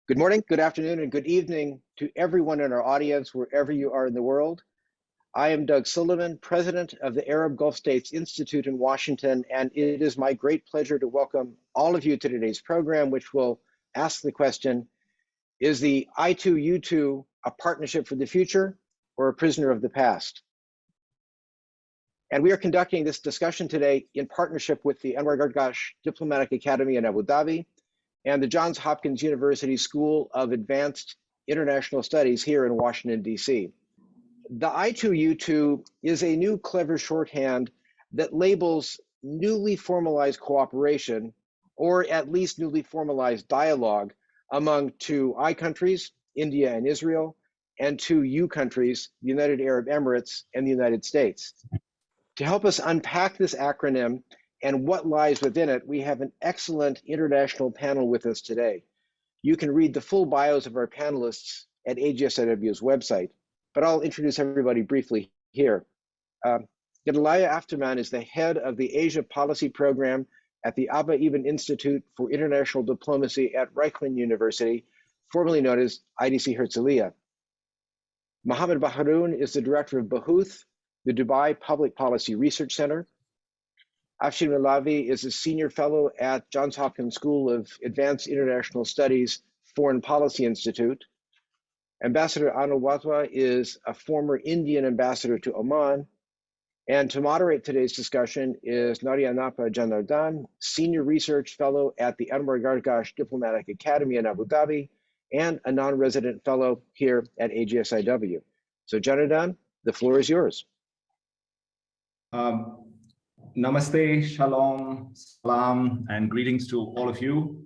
Good morning, good afternoon, and good evening to everyone in our audience, wherever you are in the world. I am Doug Sullivan, president of the Arab Gulf States Institute in Washington, and it is my great pleasure to welcome all of you to today's program, which will ask the question, is the I2U2 a partnership for the future or a prisoner of the past? And we are conducting this discussion today in partnership with the Anwar Gargash Diplomatic Academy in Abu Dhabi and the Johns Hopkins University School of Advanced International Studies here in Washington, D.C. The I2U2 is a new clever shorthand that labels newly formalized cooperation, or at least newly formalized dialogue, among two I countries, India and Israel, and two U countries, the United Arab Emirates and the United States. To help us unpack this acronym and what lies within it, we have an excellent international panel with us today. You can read the full bios of our panelists at AGSIW's website, but I'll introduce everybody briefly here. Gedaliah Afterman is the head of the Asia Policy Program at the Abba Institute for International Diplomacy at Reichman University, formerly known as IDC Herzliya. Mohammed Baharoon is the director of Bahuth, the Dubai Public Policy Research Center. Afshin Molavi is a senior fellow at Johns Hopkins School of Advanced International Studies Foreign Policy Institute. Ambassador Anil Wadhwa is a former Indian ambassador to Oman. And to moderate today's discussion is Narayanappa Janardhan, senior research fellow at the Anwar Gargash Diplomatic Academy in Abu Dhabi and a non-resident fellow here at AGSIW. So Janardhan, the floor is yours. Namaste, shalom, salam, and greetings to all of you.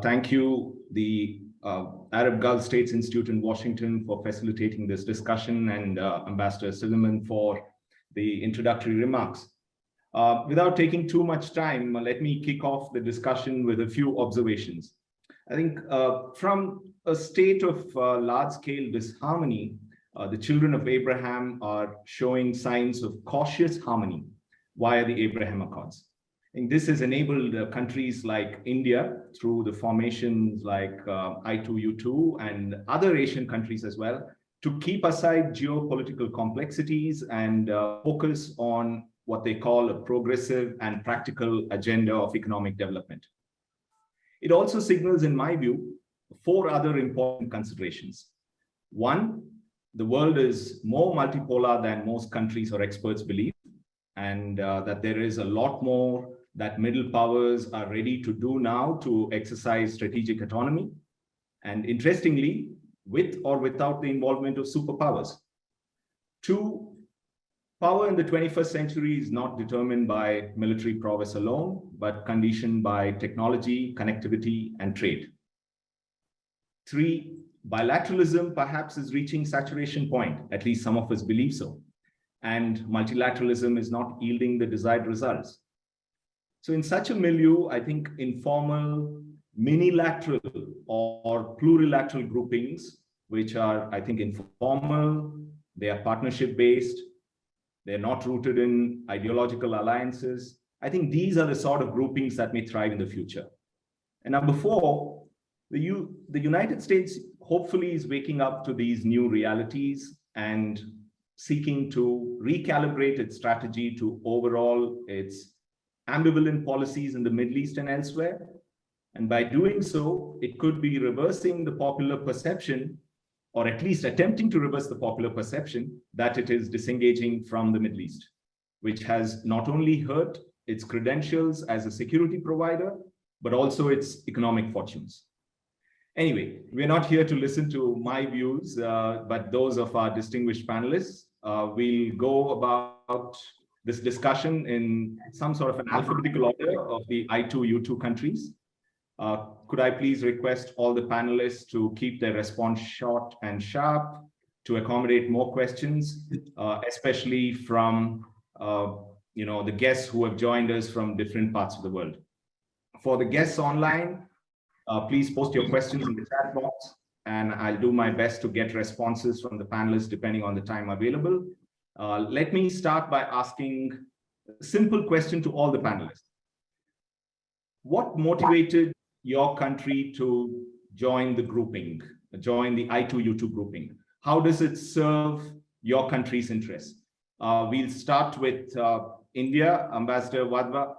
Thank you, the Arab Gulf States Institute in Washington, for facilitating this discussion, and Ambassador Sullivan for the introductory remarks. Without taking too much time, let me kick off the discussion with a few observations. I think from a state of large-scale disharmony, the children of Abraham are showing signs of cautious harmony via the Abraham Accords. And this has enabled countries like India through the formations like I2U2 and other Asian countries as well to keep aside geopolitical complexities and focus on what they call a progressive and practical agenda of economic development. It also signals, in my view, four other important considerations. One, the world is more multipolar than most countries or experts believe, and that there is a lot more that middle powers are ready to do now to exercise strategic autonomy. And interestingly, with or without the involvement of superpowers. Two, power in the 21st century is not determined by military prowess alone, but conditioned by technology, connectivity, and trade. Three, bilateralism perhaps is reaching saturation point, at least some of us believe so. And multilateralism is not yielding the desired results. So in such a milieu, I think informal, minilateral or plurilateral groupings, which are, I think, informal, they are partnership-based, they're not rooted in ideological alliances. I think these are the sort of groupings that may thrive in the future. And number four, the United States hopefully is waking up to these new realities and seeking to recalibrate its strategy to overhaul its ambivalent policies in the Middle East and elsewhere. And by doing so, it could be reversing the popular perception, or at least attempting to reverse the popular perception that it is disengaging from the Middle East, which has not only hurt its credentials as a security provider, but also its economic fortunes. Anyway, we're not here to listen to my views, but those of our distinguished panelists. We'll go about this discussion in some sort of an alphabetical order of the I2U2 countries. Could I please request all the panelists to keep their response short and sharp to accommodate more questions, especially from the guests who have joined us from different parts of the world. For the guests online, please post your questions in the chat box, and I'll do my best to get responses from the panelists depending on the time available. Let me start by asking a simple question to all the panelists. What motivated your country to join the grouping, join the I2U2 grouping? How does it serve your country's interests? We'll start with India, Ambassador Wadhwa.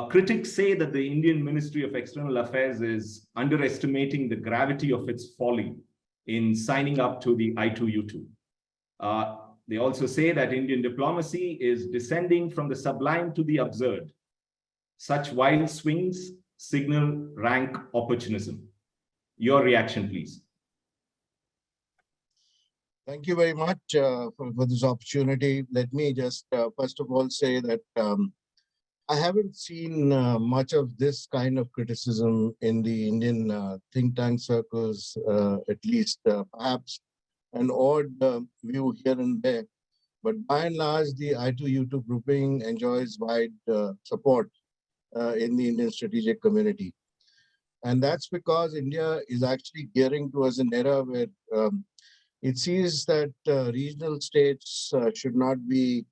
Critics say that the Indian Ministry of External Affairs is underestimating the gravity of its folly in signing up to the I2U2. They also say that Indian diplomacy is descending from the sublime to the absurd. Such wild swings signal rank opportunism. Your reaction, please. Thank you very much for this opportunity. Let me just first of all say that I haven't seen much of this kind of criticism in the Indian think tank circles, at least perhaps an odd view here and there. But by and large, the I2U2 grouping enjoys wide support in the Indian strategic community. And that's because India is actually gearing towards an era where it sees that regional states should not be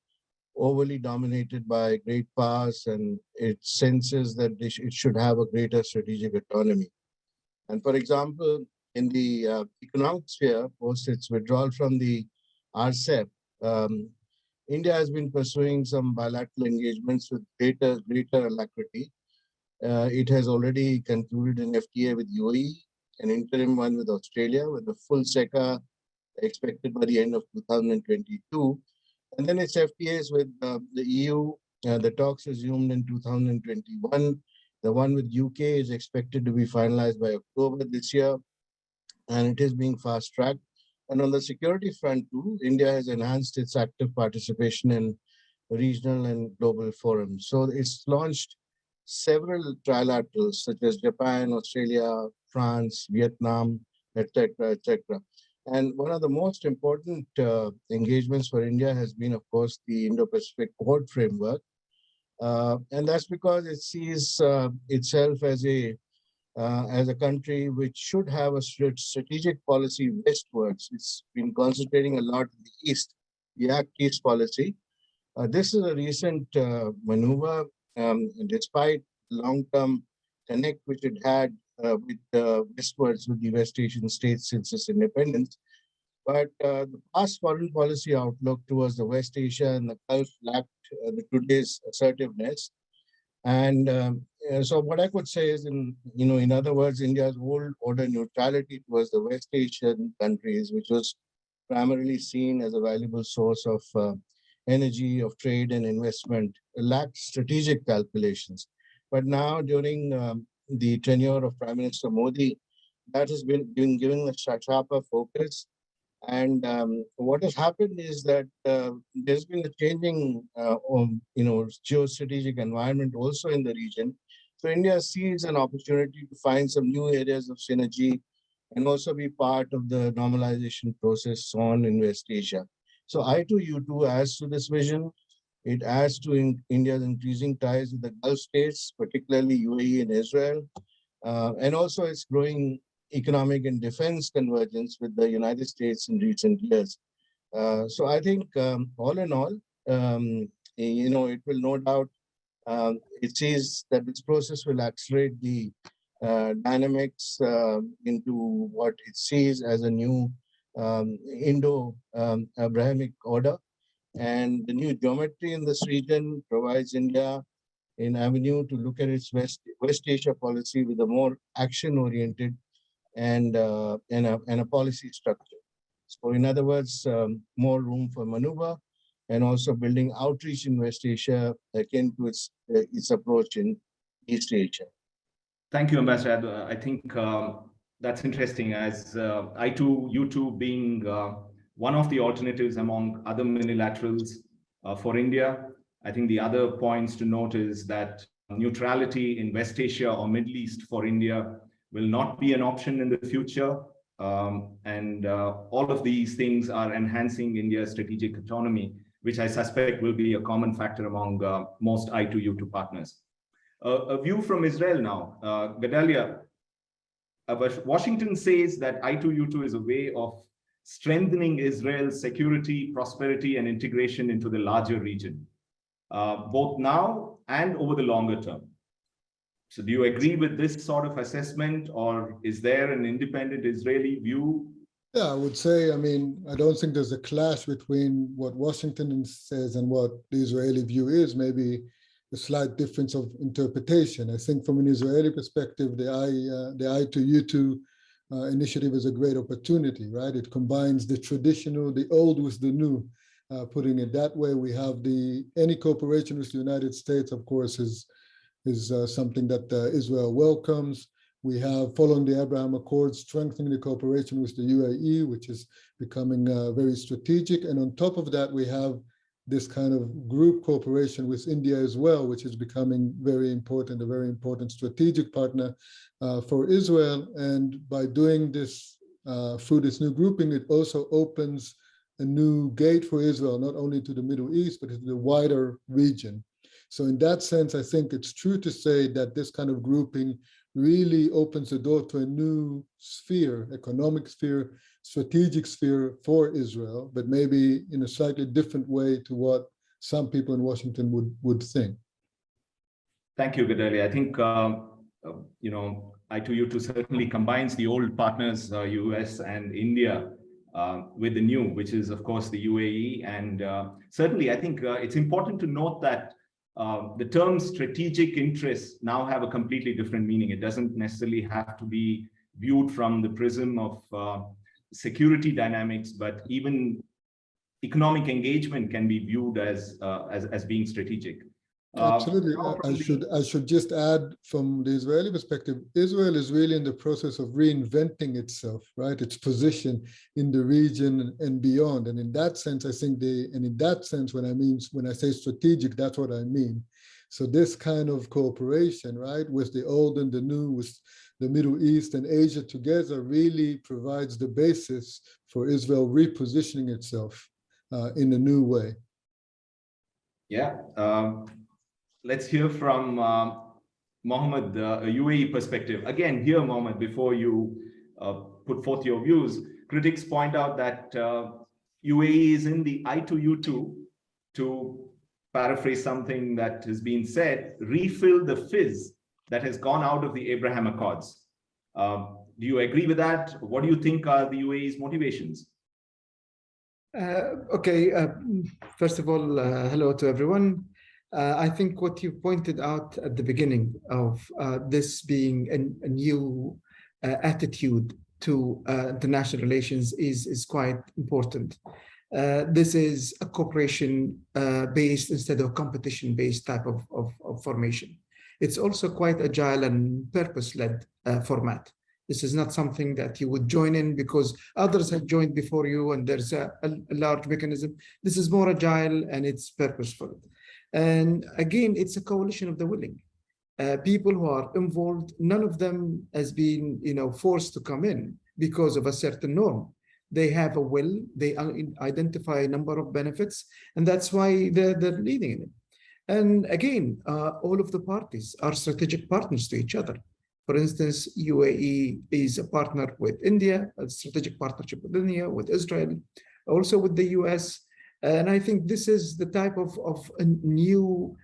overly dominated by great powers, and it senses that it should have a greater strategic autonomy. And for example, in the economic sphere, post its withdrawal from the RCEP, India has been pursuing some bilateral engagements with greater alacrity. It has already concluded an FTA with UAE, an interim one with Australia, with a full SECA expected by the end of 2022. And then its FTAs with the EU, the talks resumed in 2021. The one with UK is expected to be finalized by October this year, and it is being fast-tracked. And on the security front too, India has enhanced its active participation in regional and global forums. So it's launched several trilaterals such as Japan, Australia, France, Vietnam, etc., etc. And one of the most important engagements for India has been, of course, the Indo-Pacific Quad framework. And that's because it sees itself as a country which should have a strategic policy westwards. It's been concentrating a lot in the East, the Act East policy. This is a recent maneuver, despite long-term connect which it had with westwards with the West Asian states since its independence. But the past foreign policy outlook towards the West Asia and the Gulf lacked today's assertiveness. And so what I could say is, in other words, India's old order neutrality towards the West Asian countries, which was primarily seen as a valuable source of energy, of trade and investment, lacked strategic calculations. But now during the tenure of Prime Minister Modi, that has been given a sharper focus. And what has happened is that there's been a changing, geostrategic environment also in the region. So India sees an opportunity to find some new areas of synergy and also be part of the normalization process on in West Asia. So I2U2 adds to this vision. It adds to India's increasing ties with the Gulf states, particularly UAE and Israel, and also its growing economic and defense convergence with the United States in recent years. So I think all in all, it will no doubt, it sees that this process will accelerate the dynamics into what it sees as a new Indo-Abrahamic order. And the new geometry in this region provides India an avenue to look at its West Asia policy with a more action-oriented and a policy structure. So in other words, more room for maneuver and also building outreach in West Asia akin to its approach in East Asia. Thank you, Ambassador. I think that's interesting, as I2U2 being one of the alternatives among other minilaterals for India. I think the other points to note is that neutrality in West Asia or Middle East for India will not be an option in the future. And all of these things are enhancing India's strategic autonomy, which I suspect will be a common factor among most I2U2 partners. A view from Israel now. Gedaliah, Washington says that I2U2 is a way of strengthening Israel's security, prosperity, and integration into the larger region, both now and over the longer term. So do you agree with this sort of assessment, or is there an independent Israeli view? Yeah, I would say, I mean, I don't think there's a clash between what Washington says and what the Israeli view is, maybe a slight difference of interpretation. I think from an Israeli perspective, the I2U2 initiative is a great opportunity, right? It combines the traditional, the old with the new. Putting it that way, we have any cooperation with the United States, of course, is something that Israel welcomes. We have, following the Abraham Accords, strengthening the cooperation with the UAE, which is becoming very strategic. And on top of that, we have this kind of group cooperation with India as well, which is becoming very important, a very important strategic partner for Israel. And by doing this through this new grouping, it also opens a new gate for Israel, not only to the Middle East, but to the wider region. So in that sense, I think it's true to say that this kind of grouping really opens the door to a new sphere, economic sphere, strategic sphere for Israel, but maybe in a slightly different way to what some people in Washington would think. Thank you, Gedaliah. I think, I2U2 certainly combines the old partners, US and India, with the new, which is, of course, the UAE. And certainly, I think it's important to note that the term strategic interests now have a completely different meaning. It doesn't necessarily have to be viewed from the prism of security dynamics, but even economic engagement can be viewed as being strategic. Absolutely. I should just add, from the Israeli perspective, Israel is really in the process of reinventing itself, right? Its position in the region and beyond. And in that sense, I think when I say strategic, that's what I mean. So this kind of cooperation, right, with the old and the new, with the Middle East and Asia together, really provides the basis for Israel repositioning itself in a new way. Yeah. Let's hear from Mohammed, a UAE perspective. Again, here, Mohammed, before you put forth your views, critics point out that UAE is in the I2U2, to paraphrase something that has been said, refill the fizz that has gone out of the Abraham Accords. Do you agree with that? What do you think are the UAE's motivations? Okay, first of all, hello to everyone. I think what you pointed out at the beginning of this being a new attitude to international relations is quite important. This is a cooperation-based instead of competition-based type of formation. It's also quite agile and purpose-led format. This is not something that you would join in because others have joined before you and there's a large mechanism. This is more agile and it's purposeful. And again, it's a coalition of the willing. People who are involved, none of them has been, forced to come in because of a certain norm. They have a will, they identify a number of benefits, and that's why they're leading in it. And again, all of the parties are strategic partners to each other. For instance, UAE is a partner with India, a strategic partnership with India, with Israel, also with the US. And I think this is the type of a new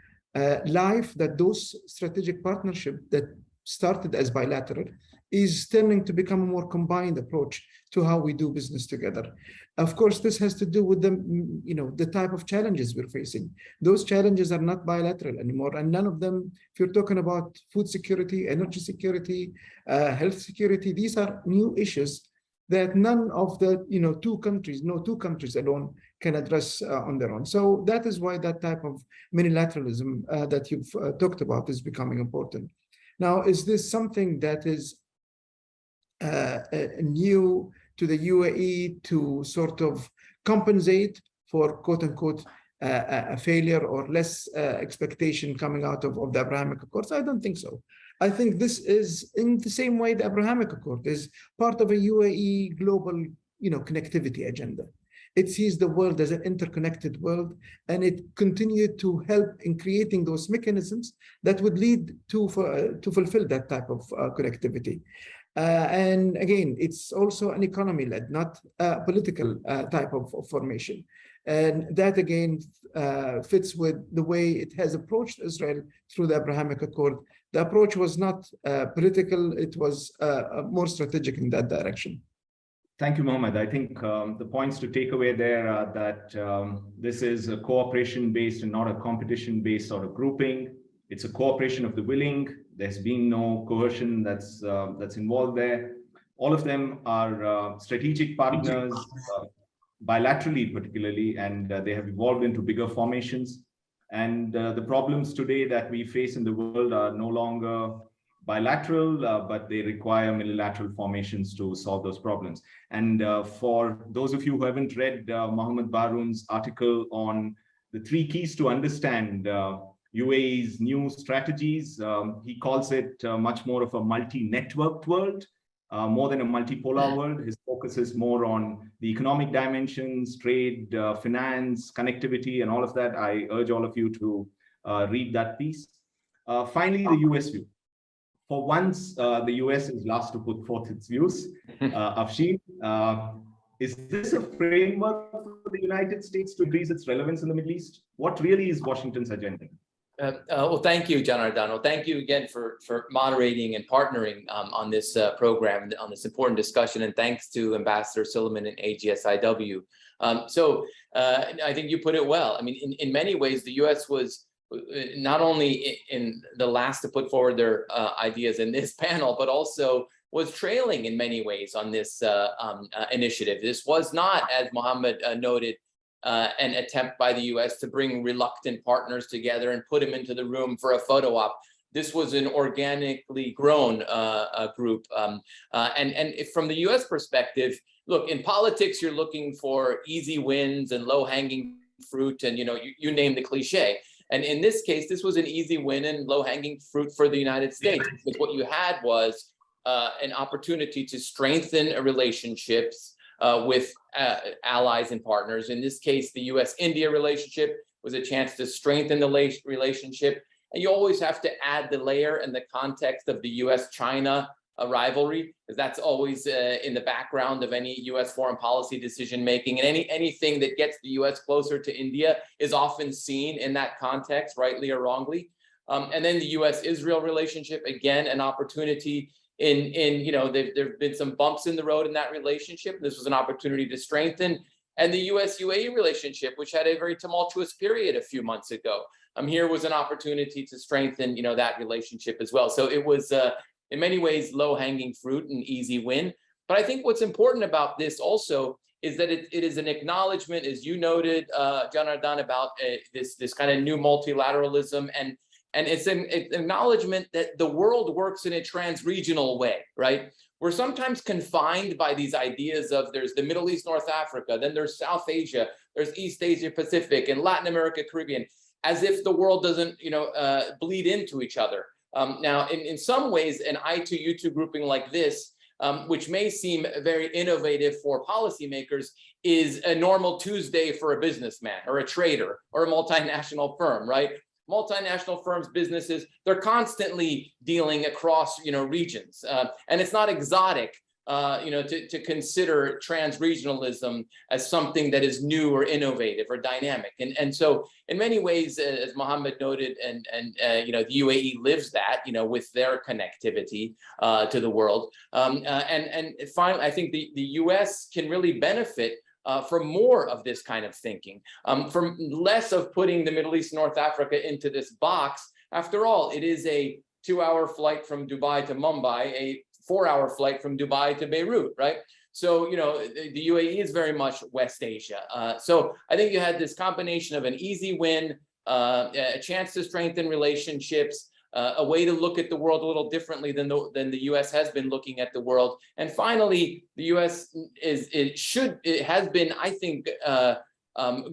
life that those strategic partnership that started as bilateral is turning to become a more combined approach to how we do business together. Of course, this has to do with the type of challenges we're facing. Those challenges are not bilateral anymore, and none of them, if you're talking about food security, energy security, health security, these are new issues that none of the two countries alone can address on their own. So that is why that type of minilateralism that you've talked about is becoming important. Now, is this something that is new to the UAE to sort of compensate for quote unquote a failure or less expectation coming out of the Abrahamic Accords? I don't think so. I think this is in the same way the Abrahamic Accord is part of a UAE global connectivity agenda. It sees the world as an interconnected world, and it continued to help in creating those mechanisms that would lead to fulfill that type of connectivity. And again, it's also an economy-led, not a political type of formation. And that again fits with the way it has approached Israel through the Abrahamic Accord. The approach was not political, it was more strategic in that direction. Thank you, Mohammed. I think the points to take away there are that this is a cooperation-based and not a competition-based sort of grouping. It's a cooperation of the willing. There's been no coercion that's involved there. All of them are strategic partners, bilaterally particularly, and they have evolved into bigger formations. And the problems today that we face in the world are no longer bilateral, but they require multilateral formations to solve those problems. And for those of you who haven't read Mohammed Baharoon's article on the 3 keys to understand UAE's new strategies, he calls it much more of a multi-networked world, more than a multipolar world. His focus is more on the economic dimensions, trade, finance, connectivity, and all of that. I urge all of you to read that piece. Finally, the US view. For once, the US is last to put forth its views. Afshin, is this a framework for the United States to increase its relevance in the Middle East? What really is Washington's agenda? Well, thank you, Janardhan. Well, thank you again for moderating and partnering on this program, on this important discussion, and thanks to Ambassador Suleiman and AGSIW. I think you put it well. I mean, in many ways, the U.S. was not only in the last to put forward their ideas in this panel, but also was trailing in many ways on this initiative. This was not, as Mohammed noted, an attempt by the U.S. to bring reluctant partners together and put them into the room for a photo op. This was an organically grown group. And if from the U.S. perspective, look, in politics, you're looking for easy wins and low-hanging fruit, and you name the cliche. And in this case, this was an easy win and low-hanging fruit for the United States, because what you had was an opportunity to strengthen relationships with allies and partners. In this case, the US-India relationship was a chance to strengthen the relationship. And you always have to add the layer and the context of the US-China rivalry, because that's always in the background of any US foreign policy decision-making. And anything that gets the US closer to India is often seen in that context, rightly or wrongly. And then the US-Israel relationship, again, an opportunity there've been some bumps in the road in that relationship. This was an opportunity to strengthen. And the US-UAE relationship, which had a very tumultuous period a few months ago, here was an opportunity to strengthen, that relationship as well. So it was, in many ways, low-hanging fruit and easy win. But I think what's important about this also is that it is an acknowledgement, as you noted, Janardhan, about this kind of new multilateralism, and it's an acknowledgement that the world works in a trans-regional way, right? We're sometimes confined by these ideas of there's the Middle East, North Africa, then there's South Asia, there's East Asia Pacific, and Latin America, Caribbean, as if the world doesn't, bleed into each other. Now, in some ways, an I2U2 grouping like this, which may seem very innovative for policymakers, is a normal Tuesday for a businessman or a trader or a multinational firm, right? Multinational firms, businesses, they're constantly dealing across, regions. And it's not exotic, to consider trans-regionalism as something that is new or innovative or dynamic. And so in many ways, as Mohammed noted, and the UAE lives that, with their connectivity to the world. And finally, I think the US can really benefit from more of this kind of thinking, from less of putting the Middle East, North Africa into this box. After all, it is a 2-hour flight from Dubai to Mumbai, a 4-hour flight from Dubai to Beirut, right? So, the UAE is very much West Asia. So I think you had this combination of an easy win, a chance to strengthen relationships, a way to look at the world a little differently than the U.S. has been looking at the world. And finally, the U.S. has been, I think,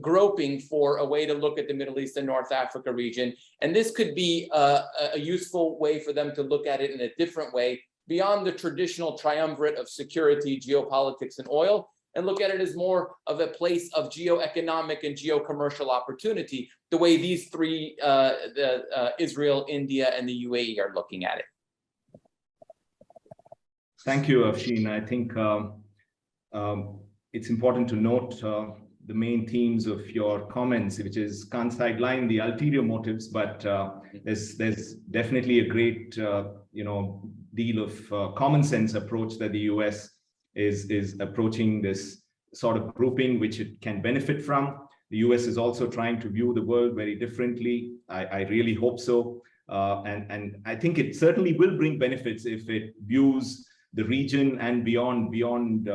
groping for a way to look at the Middle East and North Africa region. And this could be a useful way for them to look at it in a different way, beyond the traditional triumvirate of security, geopolitics, and oil, and look at it as more of a place of geo-economic and geo-commercial opportunity, the way these three, Israel, India, and the UAE are looking at it. Thank you, Afshin. I think it's important to note the main themes of your comments, which is can't sideline the ulterior motives, but there's definitely a great deal of common sense approach that the US is approaching this sort of grouping, which it can benefit from. The US is also trying to view the world very differently. I really hope so. And I think it certainly will bring benefits if it views the region and beyond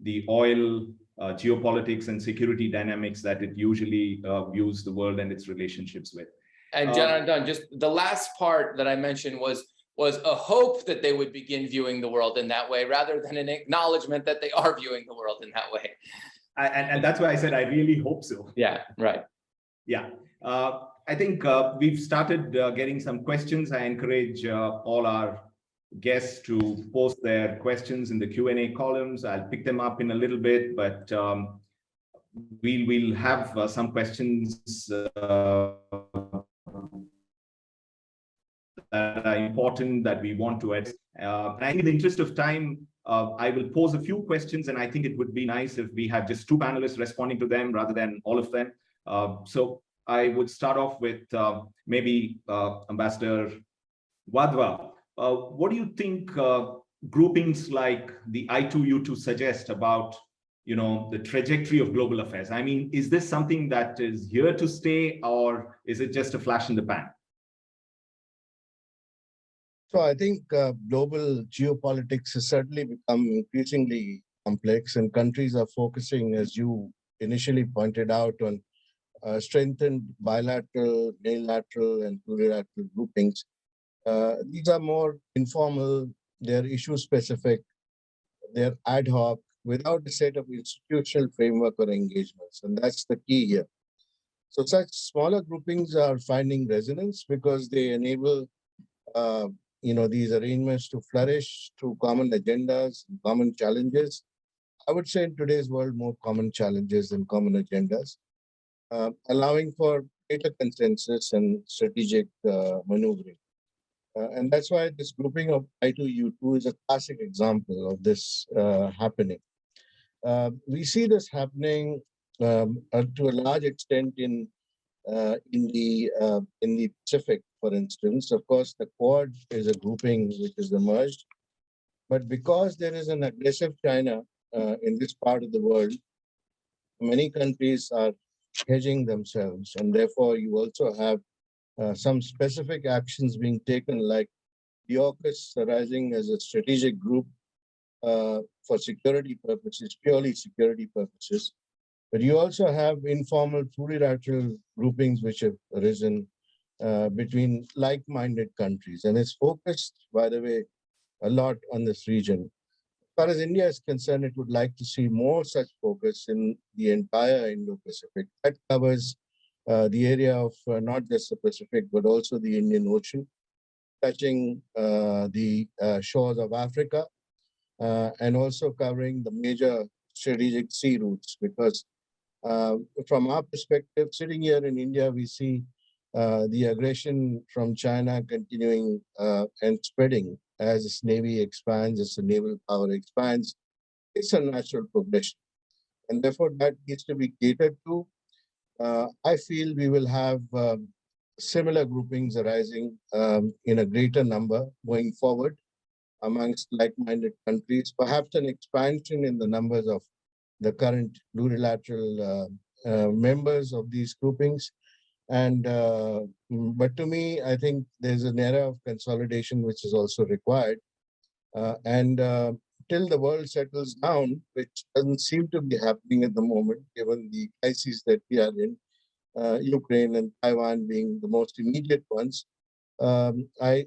the oil, geopolitics and security dynamics that it usually views the world and its relationships with. And Janardhan, just the last part that I mentioned was a hope that they would begin viewing the world in that way, rather than an acknowledgement that they are viewing the world in that way. And that's why I said I really hope so. Yeah, right. Yeah. I think we've started getting some questions. I encourage all our guests to post their questions in the Q&A columns. I'll pick them up in a little bit, but we'll have some questions that are important that we want to add. And in the interest of time, I will pose a few questions, and I think it would be nice if we have just two panelists responding to them rather than all of them. So I would start off with maybe Ambassador Wadhwa. What do you think groupings like the I2U2 suggest about, the trajectory of global affairs? I mean, is this something that is here to stay, or is it just a flash in the pan? So I think global geopolitics has certainly become increasingly complex, and countries are focusing, as you initially pointed out, on strengthened bilateral, unilateral, and plurilateral groupings. These are more informal, they're issue specific, they're ad hoc, without a set of institutional framework or engagements, and that's the key here. So such smaller groupings are finding resonance because they enable these arrangements to flourish through common agendas, common challenges. I would say in today's world, more common challenges than common agendas, allowing for greater consensus and strategic maneuvering. And that's why this grouping of I2U2 is a classic example of this happening. We see this happening to a large extent in the Pacific, for instance. Of course, the Quad is a grouping which is emerged, but because there is an aggressive China in this part of the world, many countries are hedging themselves, and therefore you also have some specific actions being taken, like the AUKUS arising as a strategic group for security purposes, purely security purposes. But you also have informal plurilateral groupings which have arisen between like-minded countries. And it's focused, by the way, a lot on this region. As far as India is concerned, it would like to see more such focus in the entire Indo-Pacific. That covers the area of not just the Pacific, but also the Indian Ocean, touching the shores of Africa, and also covering the major strategic sea routes, because from our perspective, sitting here in India, we see the aggression from China continuing and spreading as its navy expands, as the naval power expands. It's a natural progression, and therefore that needs to be catered to. I feel we will have similar groupings arising in a greater number going forward amongst like-minded countries, perhaps an expansion in the numbers of the current plurilateral members of these groupings. And but to me, I think there's an era of consolidation which is also required. Till the world settles down, which doesn't seem to be happening at the moment, given the crises that we are in, Ukraine and Taiwan being the most immediate ones, I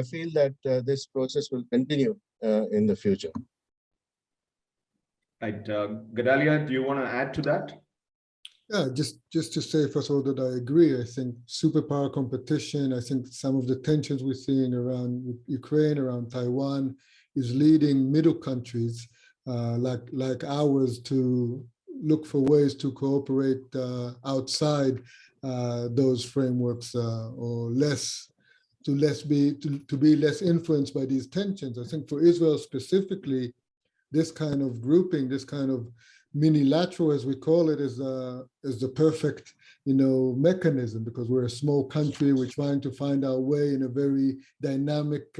feel that this process will continue in the future. Right. Gedaliah, do you want to add to that? Yeah, just to say, first of all, that I agree. I think superpower competition, I think some of the tensions we're seeing around Ukraine, around Taiwan, is leading middle countries like ours to look for ways to cooperate outside those frameworks, or to be less influenced by these tensions. I think for Israel specifically, this kind of grouping, this kind of minilateral, as we call it, is the perfect, mechanism, because we're a small country. We're trying to find our way in a very dynamic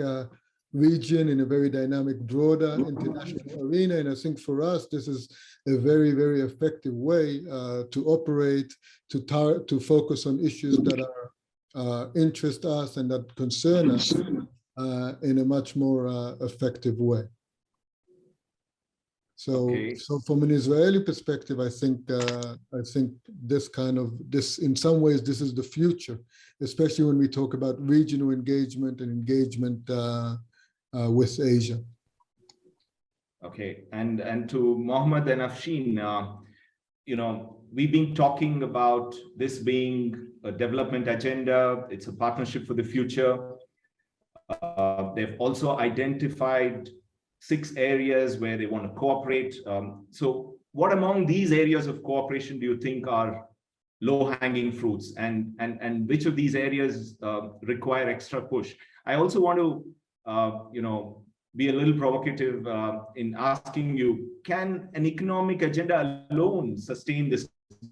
region, in a very dynamic, broader international arena. And I think for us, this is a very, very effective way to operate, to focus on issues that interest us and that concern us in a much more effective way. So, so from an Israeli perspective, I think this in some ways, this is the future, especially when we talk about regional engagement and engagement with Asia. Okay, and to Mohammed and Afshin, we've been talking about this being a development agenda. It's a partnership for the future. They've also identified 6 areas where they want to cooperate. So what among these areas of cooperation do you think are low-hanging fruits, and which of these areas require extra push? I also want to be a little provocative in asking you, can an economic agenda alone sustain this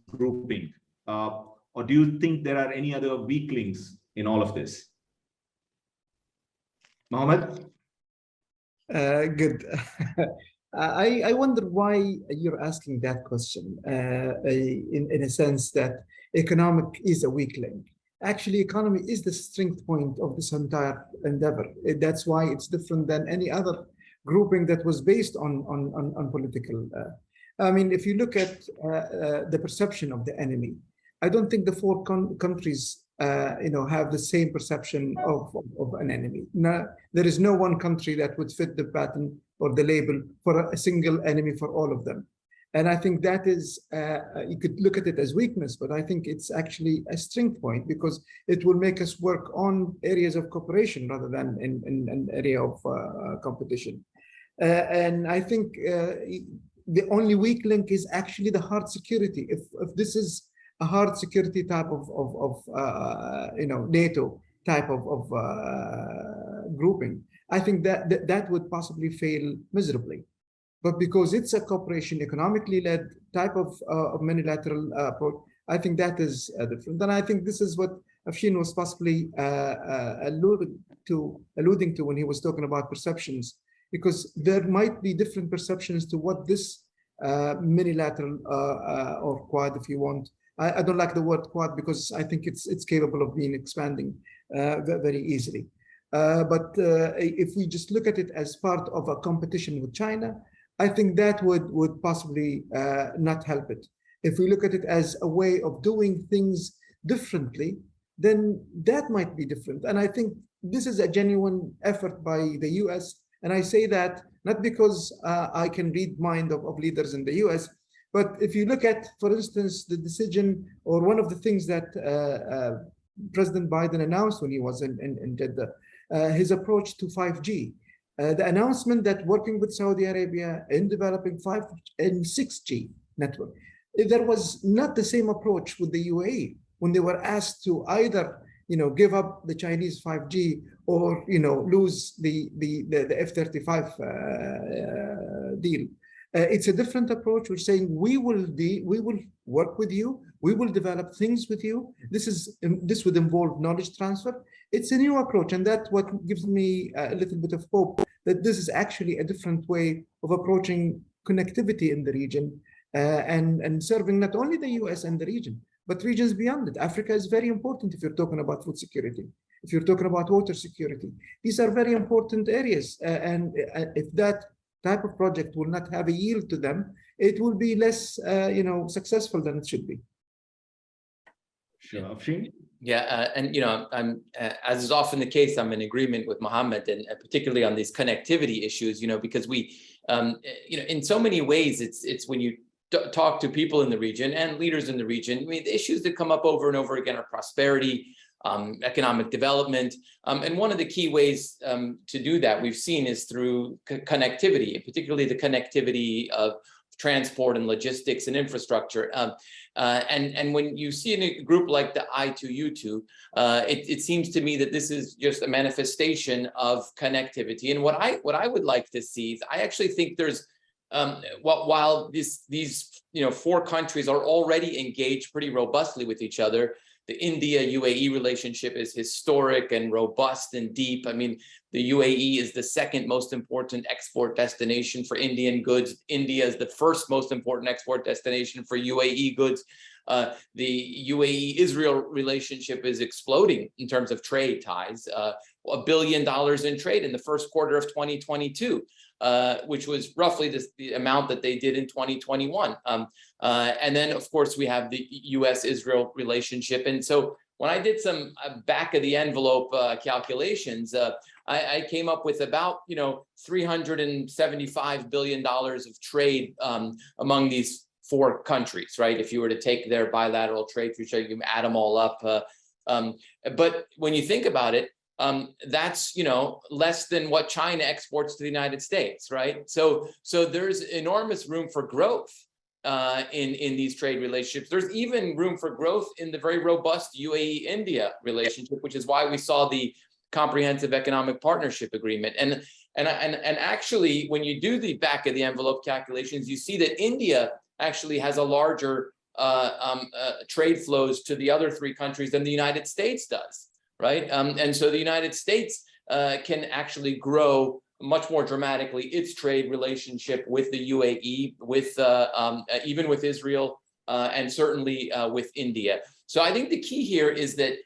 grouping? Or do you think there are any other weak links in all of this? Mohammed? Good. I wonder why you're asking that question in a sense that economic is a weak link. Actually, economy is the strength point of this entire endeavor. That's why it's different than any other grouping that was based on political. I mean, if you look at the perception of the enemy, I don't think the 4 countries have the same perception of an enemy. No, there is no one country that would fit the pattern or the label for a single enemy for all of them. And I think that is, you could look at it as weakness, but I think it's actually a strength point, because it will make us work on areas of cooperation rather than in an area of competition. And I think the only weak link is actually the hard security. If this is a hard security type of NATO type of grouping, I think that would possibly fail miserably. But because it's a cooperation, economically led type of unilateral approach, I think that is different. And I think this is what Afshin was possibly alluding to when he was talking about perceptions, because there might be different perceptions to what this minilateral or quad, if you want. I don't like the word quad because I think it's capable of being expanding very easily. But if we just look at it as part of a competition with China, I think that would possibly not help it. If we look at it as a way of doing things differently, then that might be different. And I think this is a genuine effort by the US. And I say that not because I can read mind of leaders in the US, but if you look at, for instance, the decision or one of the things that President Biden announced when he was in Jeddah, his approach to 5G. The announcement that working with Saudi Arabia in developing 5 and 6G network, there was not the same approach with the UAE when they were asked to either give up the Chinese 5G or lose the F-35 deal. It's a different approach. We're saying we will work with you. We will develop things with you. This would involve knowledge transfer. It's a new approach, and that's what gives me a little bit of hope that this is actually a different way of approaching connectivity in the region and serving not only the US and the region, but regions beyond it. Africa is very important if you're talking about food security, if you're talking about water security. These are very important areas, and if that type of project will not have a yield to them, it will be less successful than it should be. Sure. Afshin? Yeah, and I'm as is often the case, I'm in agreement with Mohammed, and particularly on these connectivity issues. Because we, in so many ways, it's when you talk to people in the region and leaders in the region. I mean, the issues that come up over and over again are prosperity, economic development, and one of the key ways to do that we've seen is through connectivity, particularly the connectivity of transport and logistics and infrastructure. And when you see in a group like the I2U2, it seems to me that this is just a manifestation of connectivity. And what I would like to see is, I actually think there's while these four countries are already engaged pretty robustly with each other, the India-UAE relationship is historic and robust and deep. I mean, the UAE is the second most important export destination for Indian goods. India is the first most important export destination for UAE goods. The UAE-Israel relationship is exploding in terms of trade ties. $1 billion in trade in the first quarter of 2022, which was roughly the amount that they did in 2021. And then, of course, we have the US-Israel relationship. And so when I did some back of the envelope calculations, I came up with about $375 billion of trade among these four countries, right? If you were to take their bilateral trade, you can add them all up. But when you think about it, that's less than what China exports to the United States, right? So there's enormous room for growth in these trade relationships. There's even room for growth in the very robust UAE-India relationship, which is why we saw the Comprehensive Economic Partnership Agreement. And actually, when you do the back of the envelope calculations, you see that India actually has a larger trade flows to the other three countries than the United States does, right? And so the United States can actually grow much more dramatically its trade relationship with the UAE, with even with Israel, and certainly with India. So I think the key here is that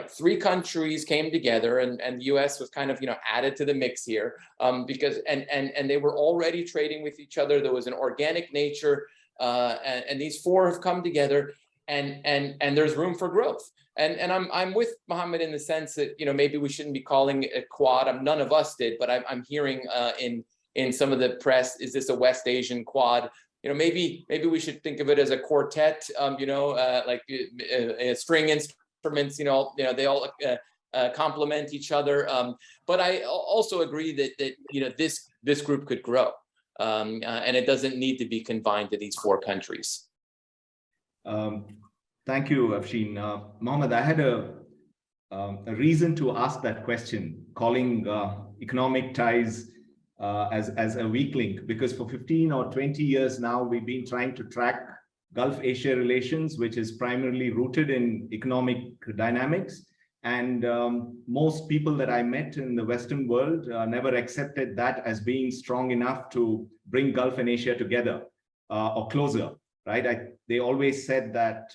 three countries came together, and the U.S. was kind of added to the mix here, because and they were already trading with each other. There was an organic nature, and these four have come together, and there's room for growth. And I'm with Mohammed in the sense that maybe we shouldn't be calling it a quad. None of us did, but I'm hearing in some of the press, is this a West Asian quad? Maybe we should think of it as a quartet. Like string instruments. They all complement each other. But I also agree that this group could grow, and it doesn't need to be confined to these four countries. Thank you, Afshin. Mohammed, I had a reason to ask that question, calling economic ties as a weak link, because for 15 or 20 years now, we've been trying to track Gulf Asia relations, which is primarily rooted in economic dynamics. And most people that I met in the Western world never accepted that as being strong enough to bring Gulf and Asia together or closer. Right? They always said that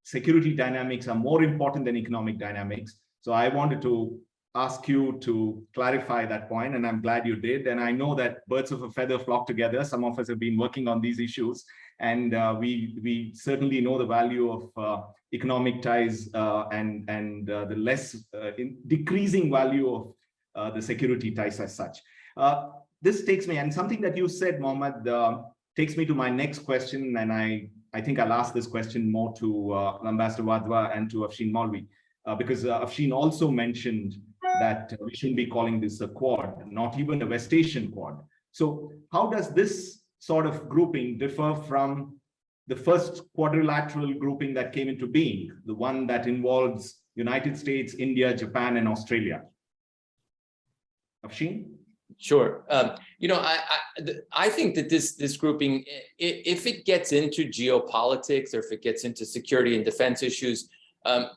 security dynamics are more important than economic dynamics. So I wanted to ask you to clarify that point, and I'm glad you did. And I know that birds of a feather flock together. Some of us have been working on these issues, and we certainly know the value of economic ties and the less decreasing value of the security ties as such. This takes me, and something that you said, Mohammed, takes me to my next question, and I think I'll ask this question more to Ambassador Wadhwa and to Afshin Molavi, because Afshin also mentioned that we shouldn't be calling this a quad, not even a West Asian quad. So how does this sort of grouping differ from the first quadrilateral grouping that came into being, the one that involves United States, India, Japan, and Australia? Afshin? Sure. I think that this grouping, if it gets into geopolitics or if it gets into security and defense issues,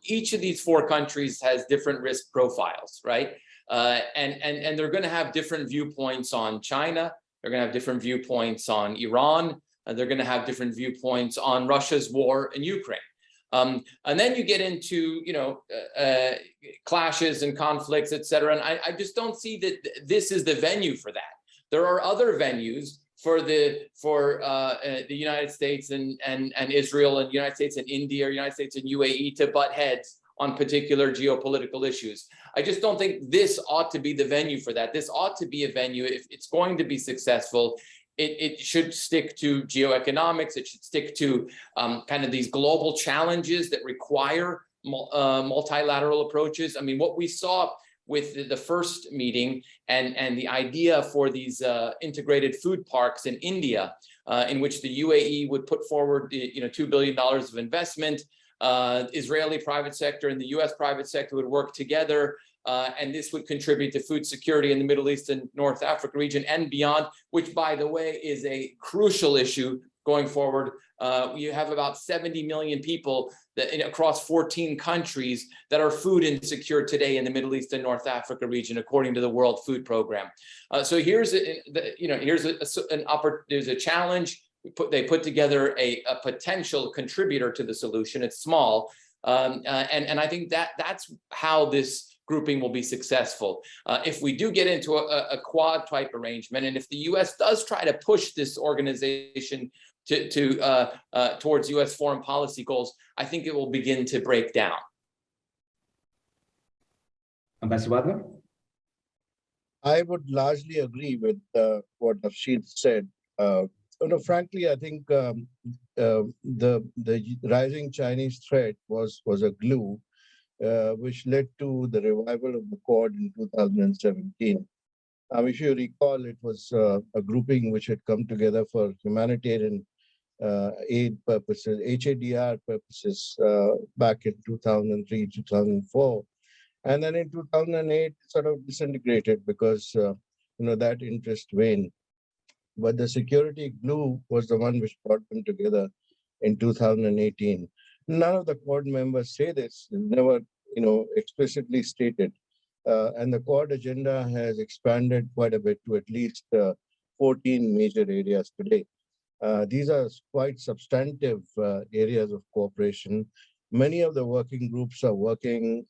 each of these four countries has different risk profiles, right? And they're going to have different viewpoints on China. They're going to have different viewpoints on Iran. They're going to have different viewpoints on Russia's war in Ukraine. And then you get into, clashes and conflicts, et cetera. And I just don't see that this is the venue for that. There are other venues for the United States and Israel, and United States and India, or United States and UAE to butt heads on particular geopolitical issues. I just don't think this ought to be the venue for that. This ought to be a venue, if it's going to be successful, it should stick to geoeconomics. It should stick to kind of these global challenges that require multilateral approaches. I mean, what we saw with the first meeting and the idea for these integrated food parks in India, in which the UAE would put forward, $2 billion of investment. Israeli private sector and the US private sector would work together. and this would contribute to food security in the Middle East and North Africa region and beyond, which, by the way, is a crucial issue going forward. You have about 70 million people across 14 countries that are food insecure today in the Middle East and North Africa region, according to the World Food Program. So here's there's a challenge. They put together a potential contributor to the solution. It's small, and I think that's how this grouping will be successful. If we do get into a quad type arrangement, and if the U.S. does try to push this organization towards U.S. foreign policy goals, I think it will begin to break down. Ambassador Wadhwa? I would largely agree with what Afshin said. Frankly, I think the rising Chinese threat was a glue which led to the revival of the Quad in 2017. If you recall, it was a grouping which had come together for humanitarian aid purposes, HADR purposes, back in 2003, 2004. And then in 2008, it sort of disintegrated because that interest waned. But the security glue was the one which brought them together in 2018. None of the Quad members say this, never explicitly stated. And the Quad agenda has expanded quite a bit to at least 14 major areas today. These are quite substantive areas of cooperation. Many of the working groups are working,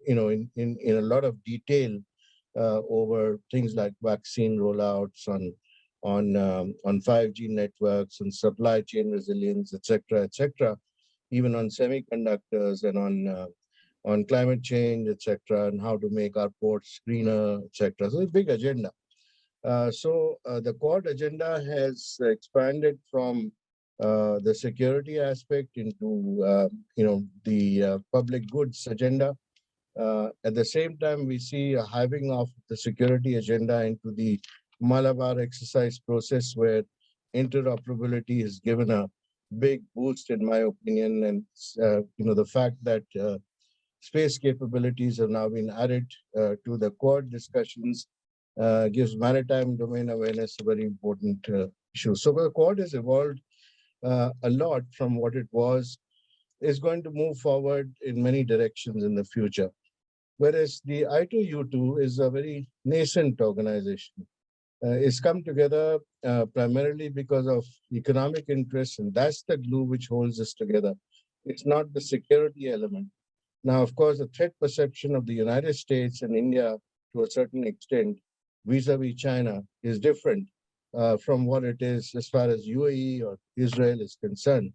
in a lot of detail over things like vaccine rollouts, on 5G networks, and supply chain resilience, etc., even on semiconductors and on climate change, etc., and how to make our ports greener, etc. So it's a big agenda. The Quad agenda has expanded from the security aspect into the public goods agenda. At the same time, we see a hiving of the security agenda into the Malabar exercise process, where interoperability is given a big boost, in my opinion, and the fact that space capabilities have now been added to the Quad discussions gives maritime domain awareness a very important issue. So the Quad has evolved a lot from what it was, is going to move forward in many directions in the future. Whereas the I2U2 is a very nascent organization. It's come together primarily because of economic interests, and that's the glue which holds us together. It's not the security element. Now, of course, the threat perception of the United States and India, to a certain extent, vis-a-vis China, is different from what it is as far as UAE or Israel is concerned.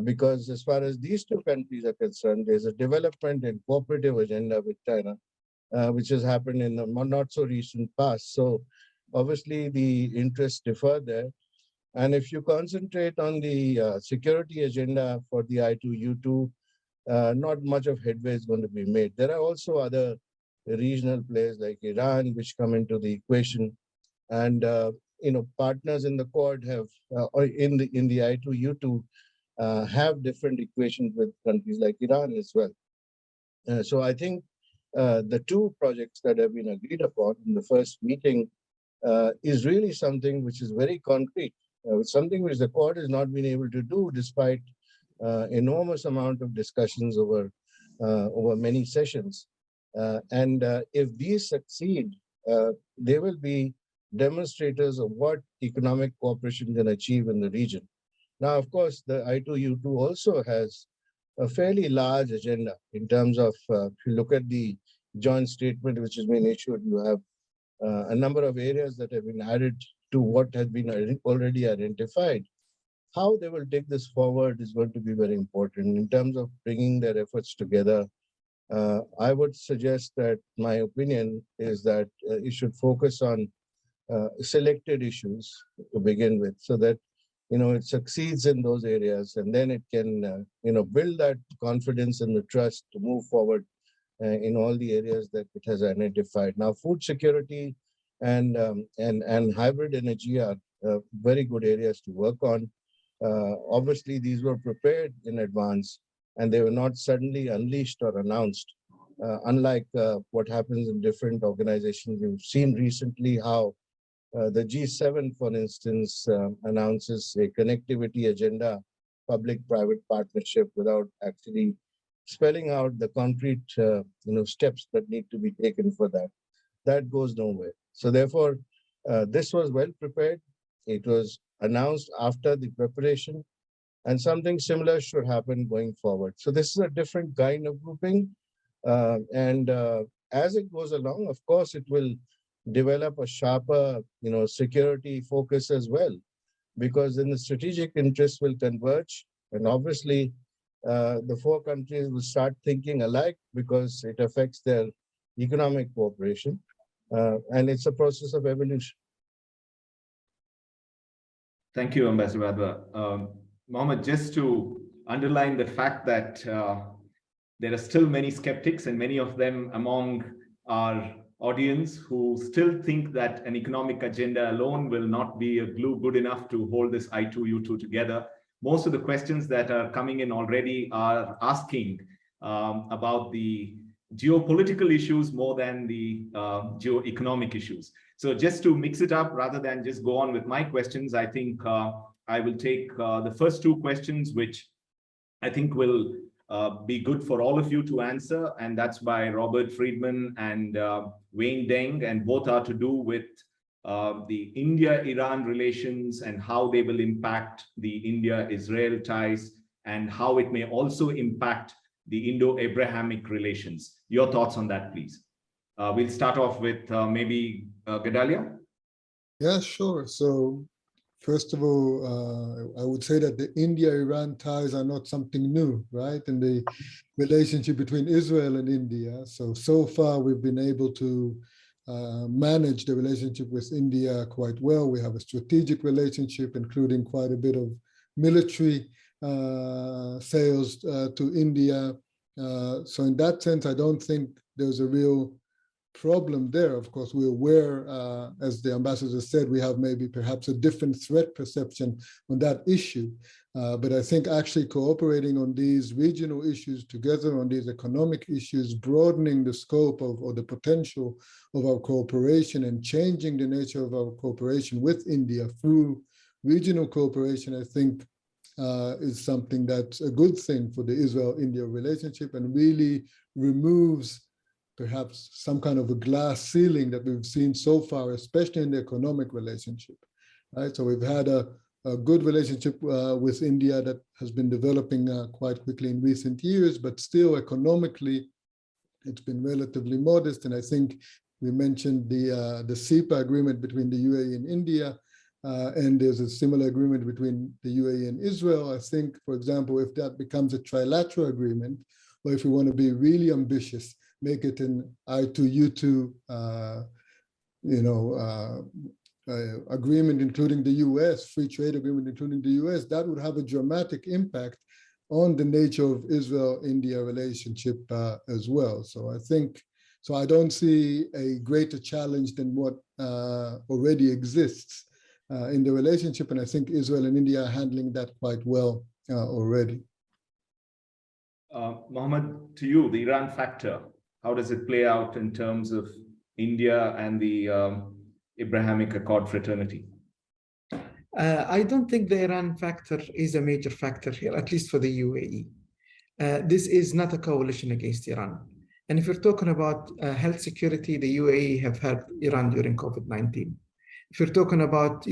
Because as far as these two countries are concerned, there's a development and cooperative agenda with China, which has happened in the not so recent past. So obviously the interests differ there. And if you concentrate on the security agenda for the I2U2, not much of headway is going to be made. There are also other regional players like Iran, which come into the equation. And partners in the Quad have, or in the I2U2, have different equations with countries like Iran as well. So I think the two projects that have been agreed upon in the first meeting is really something which is very concrete, something which the Quad has not been able to do despite enormous amount of discussions over many sessions. And if these succeed, they will be demonstrators of what economic cooperation can achieve in the region. Now, of course, the I2U2 also has a fairly large agenda in terms of, if you look at the joint statement which has been issued, you have a number of areas that have been added to what has been already identified. How they will take this forward is going to be very important in terms of bringing their efforts together. I would suggest that my opinion is that it should focus on selected issues to begin with, so that it succeeds in those areas, and then it can build that confidence and the trust to move forward in all the areas that it has identified. Now, food security and hybrid energy are very good areas to work on. Obviously, these were prepared in advance, and they were not suddenly unleashed or announced. unlike what happens in different organizations. We've seen recently how the G7, for instance, announces a connectivity agenda, public-private partnership, without actually spelling out the concrete steps that need to be taken for that. That goes nowhere. So therefore, this was well prepared. It was announced after the preparation, and something similar should happen going forward. So this is a different kind of grouping. As it goes along, of course, it will develop a sharper, security focus as well, because then the strategic interests will converge, and obviously the four countries will start thinking alike because it affects their economic cooperation, and it's a process of evolution. Thank you, Ambassador Wadhwa. Mohammed, just to underline the fact that there are still many skeptics, and many of them among our audience, who still think that an economic agenda alone will not be a glue good enough to hold this I2U2 together. Most of the questions that are coming in already are asking about the geopolitical issues more than the geo-economic issues. So just to mix it up, rather than just go on with my questions, I think I will take the first two questions, which I think will be good for all of you to answer, and that's by Robert Friedman and Wayne Deng, and both are to do with the India-Iran relations and how they will impact the India-Israel ties, and how it may also impact the Indo-Abrahamic relations. Your thoughts on that, please. We'll start off with maybe Gedaliah. Yeah, sure. So first of all, I would say that the India-Iran ties are not something new, right? In the relationship between Israel and India. So far, we've been able to manage the relationship with India quite well. We have a strategic relationship, including quite a bit of military sales to India. So in that sense, I don't think there's a real problem there. Of course, we're aware, as the ambassador said, we have maybe perhaps a different threat perception on that issue. But I think actually cooperating on these regional issues together, on these economic issues, broadening the scope of, or the potential of our cooperation, and changing the nature of our cooperation with India through regional cooperation, I think is something that's a good thing for the Israel-India relationship, and really removes perhaps some kind of a glass ceiling that we've seen so far, especially in the economic relationship, right? So we've had a good relationship with India that has been developing quite quickly in recent years, but still economically, it's been relatively modest. And I think we mentioned the CEPA agreement between the UAE and India, and there's a similar agreement between the UAE and Israel. I think, for example, if that becomes a trilateral agreement, or if we want to be really ambitious, make it an I2U2, agreement including the US, free trade agreement including the US, that would have a dramatic impact on the nature of Israel-India relationship as well. So I don't see a greater challenge than what already exists in the relationship, and I think Israel and India are handling that quite well already. Mohammed, to you, the Iran factor, how does it play out in terms of India and the Abrahamic Accord fraternity? I don't think the Iran factor is a major factor here, at least for the UAE. This is not a coalition against Iran. And if you're talking about health security, the UAE have had Iran during COVID-19. If you're talking about,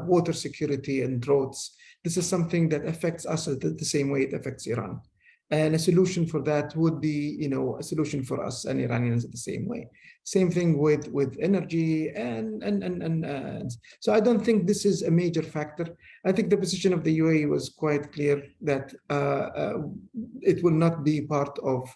water security and droughts, this is something that affects us the same way it affects Iran. And a solution for that would be, a solution for us and Iranians the same way. Same thing with energy and so I don't think this is a major factor. I think the position of the UAE was quite clear that it will not be part of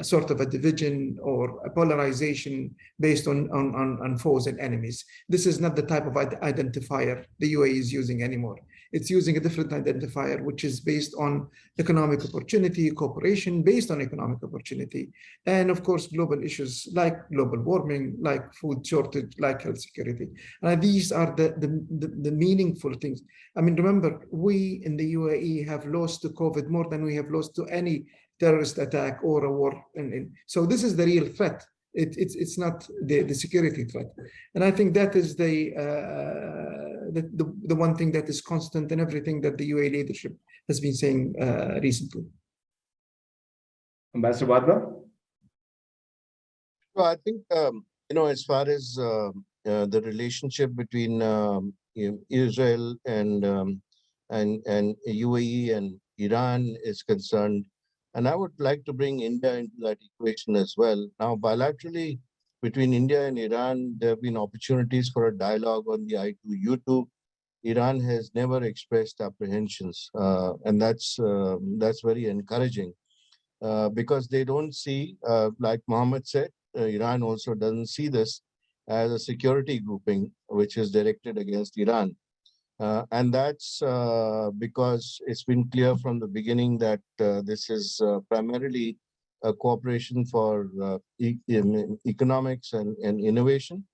sort of a division or a polarization based on foes and enemies. This is not the type of identifier the UAE is using anymore. It's using a different identifier, which is based on economic opportunity, cooperation based on economic opportunity, and of course, global issues like global warming, like food shortage, like health security. These are the meaningful things. I mean, remember, we in the UAE have lost to COVID more than we have lost to any terrorist attack or a war. So this is the real threat. It's not the security threat. And I think that is the one thing that is constant in everything that the UAE leadership has been saying recently. Ambassador Wadhwa? So I think, as far as the relationship between Israel and UAE and Iran is concerned, and I would like to bring India into that equation as well. Now, bilaterally, between India and Iran, there have been opportunities for a dialogue on the I2U2. Iran has never expressed apprehensions, and that's very encouraging because they don't see, like Mohammed said, Iran also doesn't see this as a security grouping which is directed against Iran. And that's because it's been clear from the beginning that this is primarily a cooperation for economics and innovation,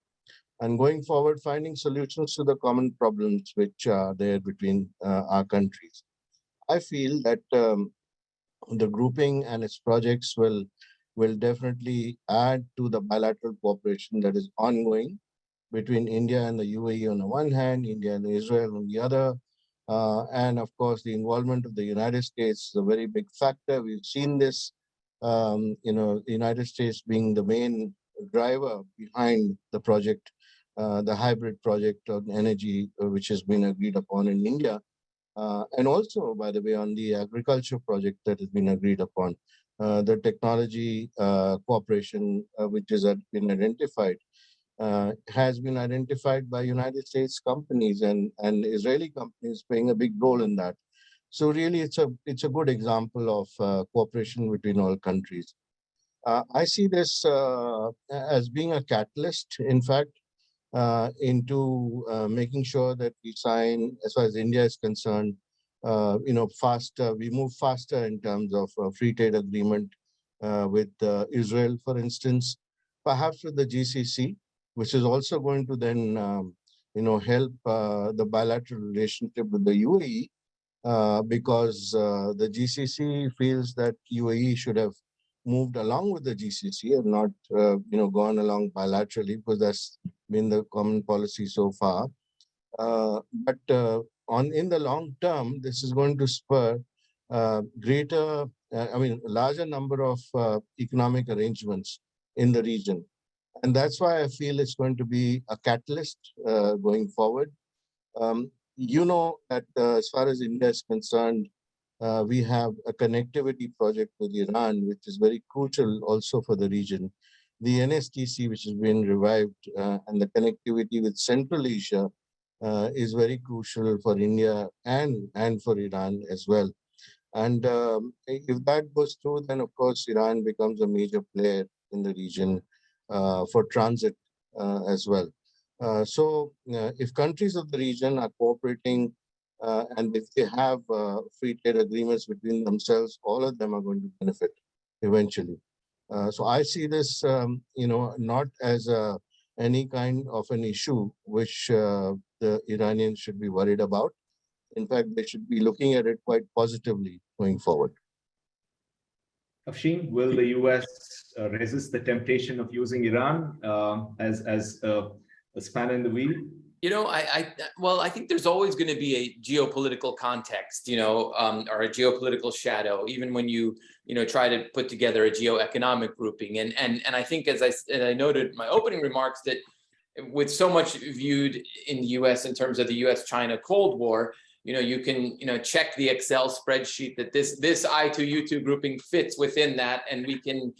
and going forward, finding solutions to the common problems which are there between our countries. I feel that the grouping and its projects will definitely add to the bilateral cooperation that is ongoing between India and the UAE on the one hand, India and Israel on the other. And of course, the involvement of the United States is a very big factor. We've seen this, the United States being the main driver behind the project, the hybrid project on energy, which has been agreed upon in India. And also, by the way, on the agriculture project that has been agreed upon, the technology cooperation, which has been identified, has been identified by United States companies and Israeli companies playing a big role in that. So really, it's a good example of cooperation between all countries. I see this as being a catalyst, in fact, into making sure that we sign, as far as India is concerned, faster. We move faster in terms of a free trade agreement with Israel, for instance, perhaps with the GCC, which is also going to then, help the bilateral relationship with the UAE, because the GCC feels that UAE should have moved along with the GCC and not, gone along bilaterally, because that's been the common policy so far. But in the long term, this is going to spur larger number of economic arrangements in the region. And that's why I feel it's going to be a catalyst going forward. That as far as India is concerned, we have a connectivity project with Iran, which is very crucial also for the region. The NSTC, which has been revived, and the connectivity with Central Asia is very crucial for India and for Iran as well. And if that goes through, then of course Iran becomes a major player in the region for transit as well. So if countries of the region are cooperating and if they have free trade agreements between themselves, all of them are going to benefit eventually. So I see this, not as any kind of an issue which the Iranians should be worried about. In fact, they should be looking at it quite positively going forward. Afshin, will the US resist the temptation of using Iran as a spanner in the wheel? I think there's always going to be a geopolitical context, or a geopolitical shadow, even when you try to put together a geoeconomic grouping. And I think, as I noted in my opening remarks, that with so much viewed in the U.S. in terms of the U.S.-China Cold War, you can check the Excel spreadsheet that this I2U2 grouping fits within that, and we can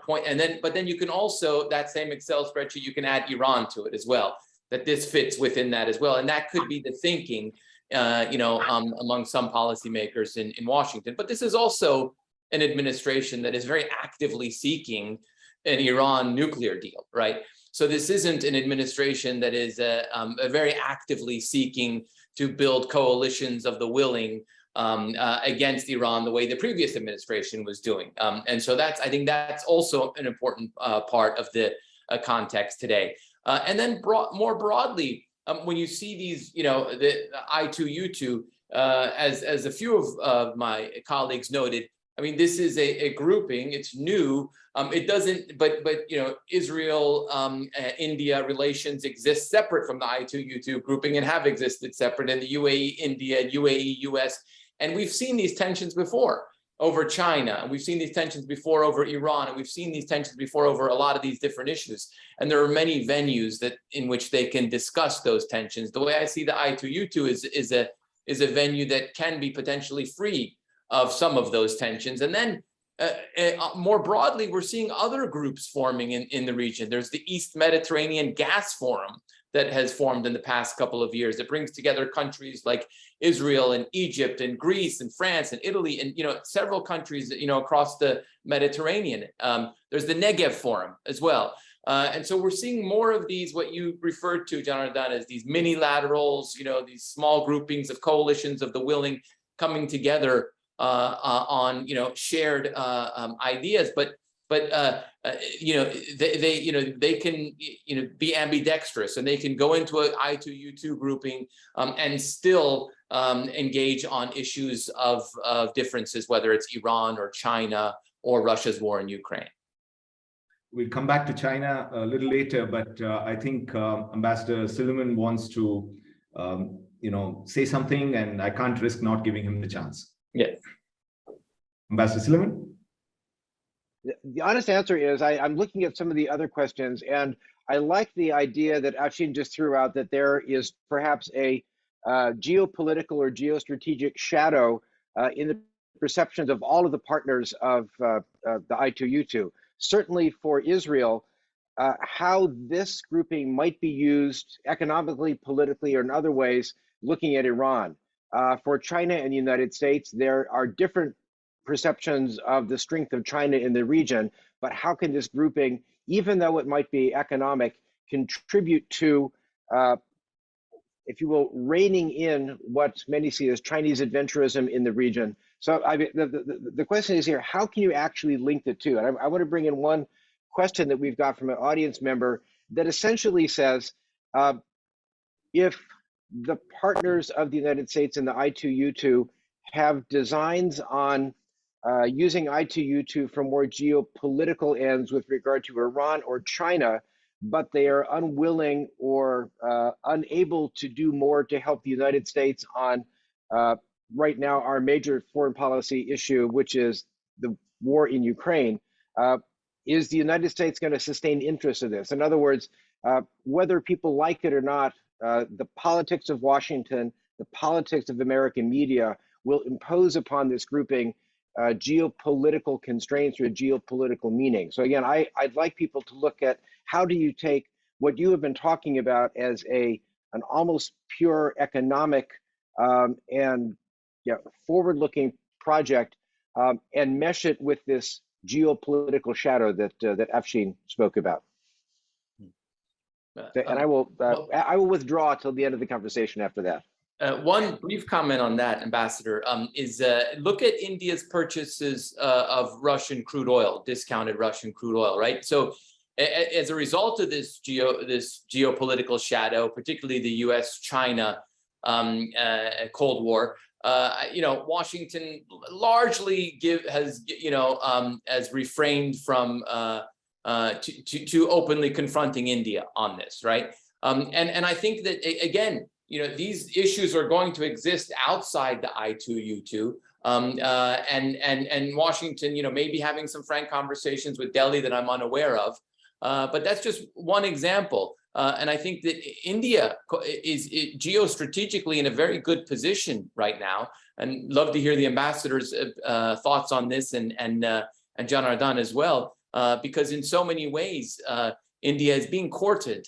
point. But then you can also, that same Excel spreadsheet, you can add Iran to it as well, that this fits within that as well. And that could be the thinking, among some policymakers in Washington. But this is also an administration that is very actively seeking an Iran nuclear deal, right? So this isn't an administration that is very actively seeking to build coalitions of the willing against Iran the way the previous administration was doing. And so I think that's also an important part of the context today. And then more broadly, when you see these, the I2U2, as a few of my colleagues noted, I mean, this is a grouping. It's new. It doesn't, but Israel, India relations exist separate from the I2U2 grouping and have existed separate, in the UAE, India, UAE, US, and we've seen these tensions before over China, and we've seen these tensions before over Iran, and we've seen these tensions before over a lot of these different issues. And there are many venues in which they can discuss those tensions. The way I see the I2U2 is a venue that can be potentially free of some of those tensions. And then more broadly, we're seeing other groups forming in the region. There's the East Mediterranean Gas Forum that has formed in the past couple of years that brings together countries like Israel and Egypt and Greece and France and Italy and several countries across the Mediterranean. There's the Negev Forum as well. And so we're seeing more of these, what you referred to, Janardhan, as these mini-laterals, these small groupings of coalitions of the willing coming together on shared ideas, but they can be ambidextrous, and they can go into an I2U2 grouping and still engage on issues of differences, whether it's Iran or China or Russia's war in Ukraine. We'll come back to China a little later, but I think Ambassador Silliman wants to say something, and I can't risk not giving him the chance. Yes. Ambassador Silliman? The honest answer is I'm looking at some of the other questions, and I like the idea that Afshin just threw out, that there is perhaps a geopolitical or geostrategic shadow in the perceptions of all of the partners of the I2U2. Certainly for Israel, how this grouping might be used economically, politically, or in other ways, looking at Iran. For China and the United States, there are different perceptions of the strength of China in the region, but how can this grouping, even though it might be economic, contribute to, if you will, reining in what many see as Chinese adventurism in the region? So the question is here, how can you actually link the two? And I want to bring in one question that we've got from an audience member that essentially says, if the partners of the United States and the I2U2 have designs on using I2U2 for more geopolitical ends with regard to Iran or China, but they are unwilling or unable to do more to help the United States on right now our major foreign policy issue, which is the war in Ukraine. Is the United States going to sustain interest in this? In other words, whether people like it or not, the politics of Washington, the politics of American media will impose upon this grouping geopolitical constraints or geopolitical meaning. So again, I'd like people to look at, how do you take what you have been talking about as an almost pure economic and forward-looking project and mesh it with this geopolitical shadow that Afshin spoke about. And I will withdraw till the end of the conversation after that. One brief comment on that, Ambassador, is look at India's purchases of Russian crude oil, discounted Russian crude oil, right? So as a result of this geopolitical shadow, particularly the U.S.-China Cold War, Washington largely has refrained from to openly confronting India on this, right? And I think that, again, these issues are going to exist outside the I2U2, and Washington, maybe having some frank conversations with Delhi that I'm unaware of, but that's just one example. And I think that India is geostrategically in a very good position right now, and love to hear the ambassador's thoughts on this, and Janardhan as well, because in so many ways, India is being courted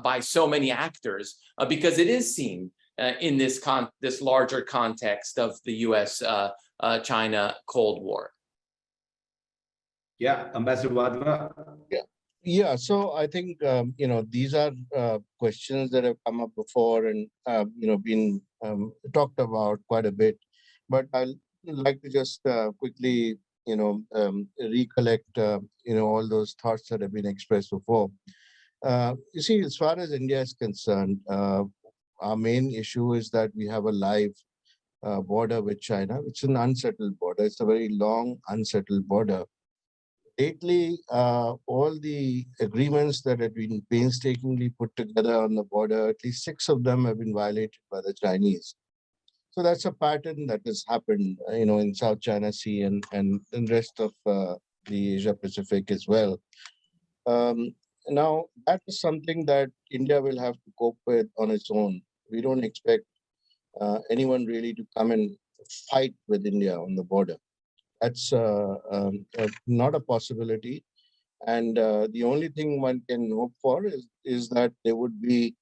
by so many actors because it is seen in this larger context of the U.S.-China Cold War. Yeah, Ambassador Wadhwa. Yeah. So I think these are questions that have come up before and been talked about quite a bit. But I'd like to just quickly recollect all those thoughts that have been expressed before. You see, as far as India is concerned, our main issue is that we have a live border with China, which is an unsettled border. It's a very long, unsettled border. Lately, all the agreements that have been painstakingly put together on the border, at least 6 of them have been violated by the Chinese. So that's a pattern that has happened, in South China Sea and the rest of the Asia Pacific as well. Now, that is something that India will have to cope with on its own. We don't expect anyone really to come and fight with India on the border. That's not a possibility. And the only thing one can hope for is that there would be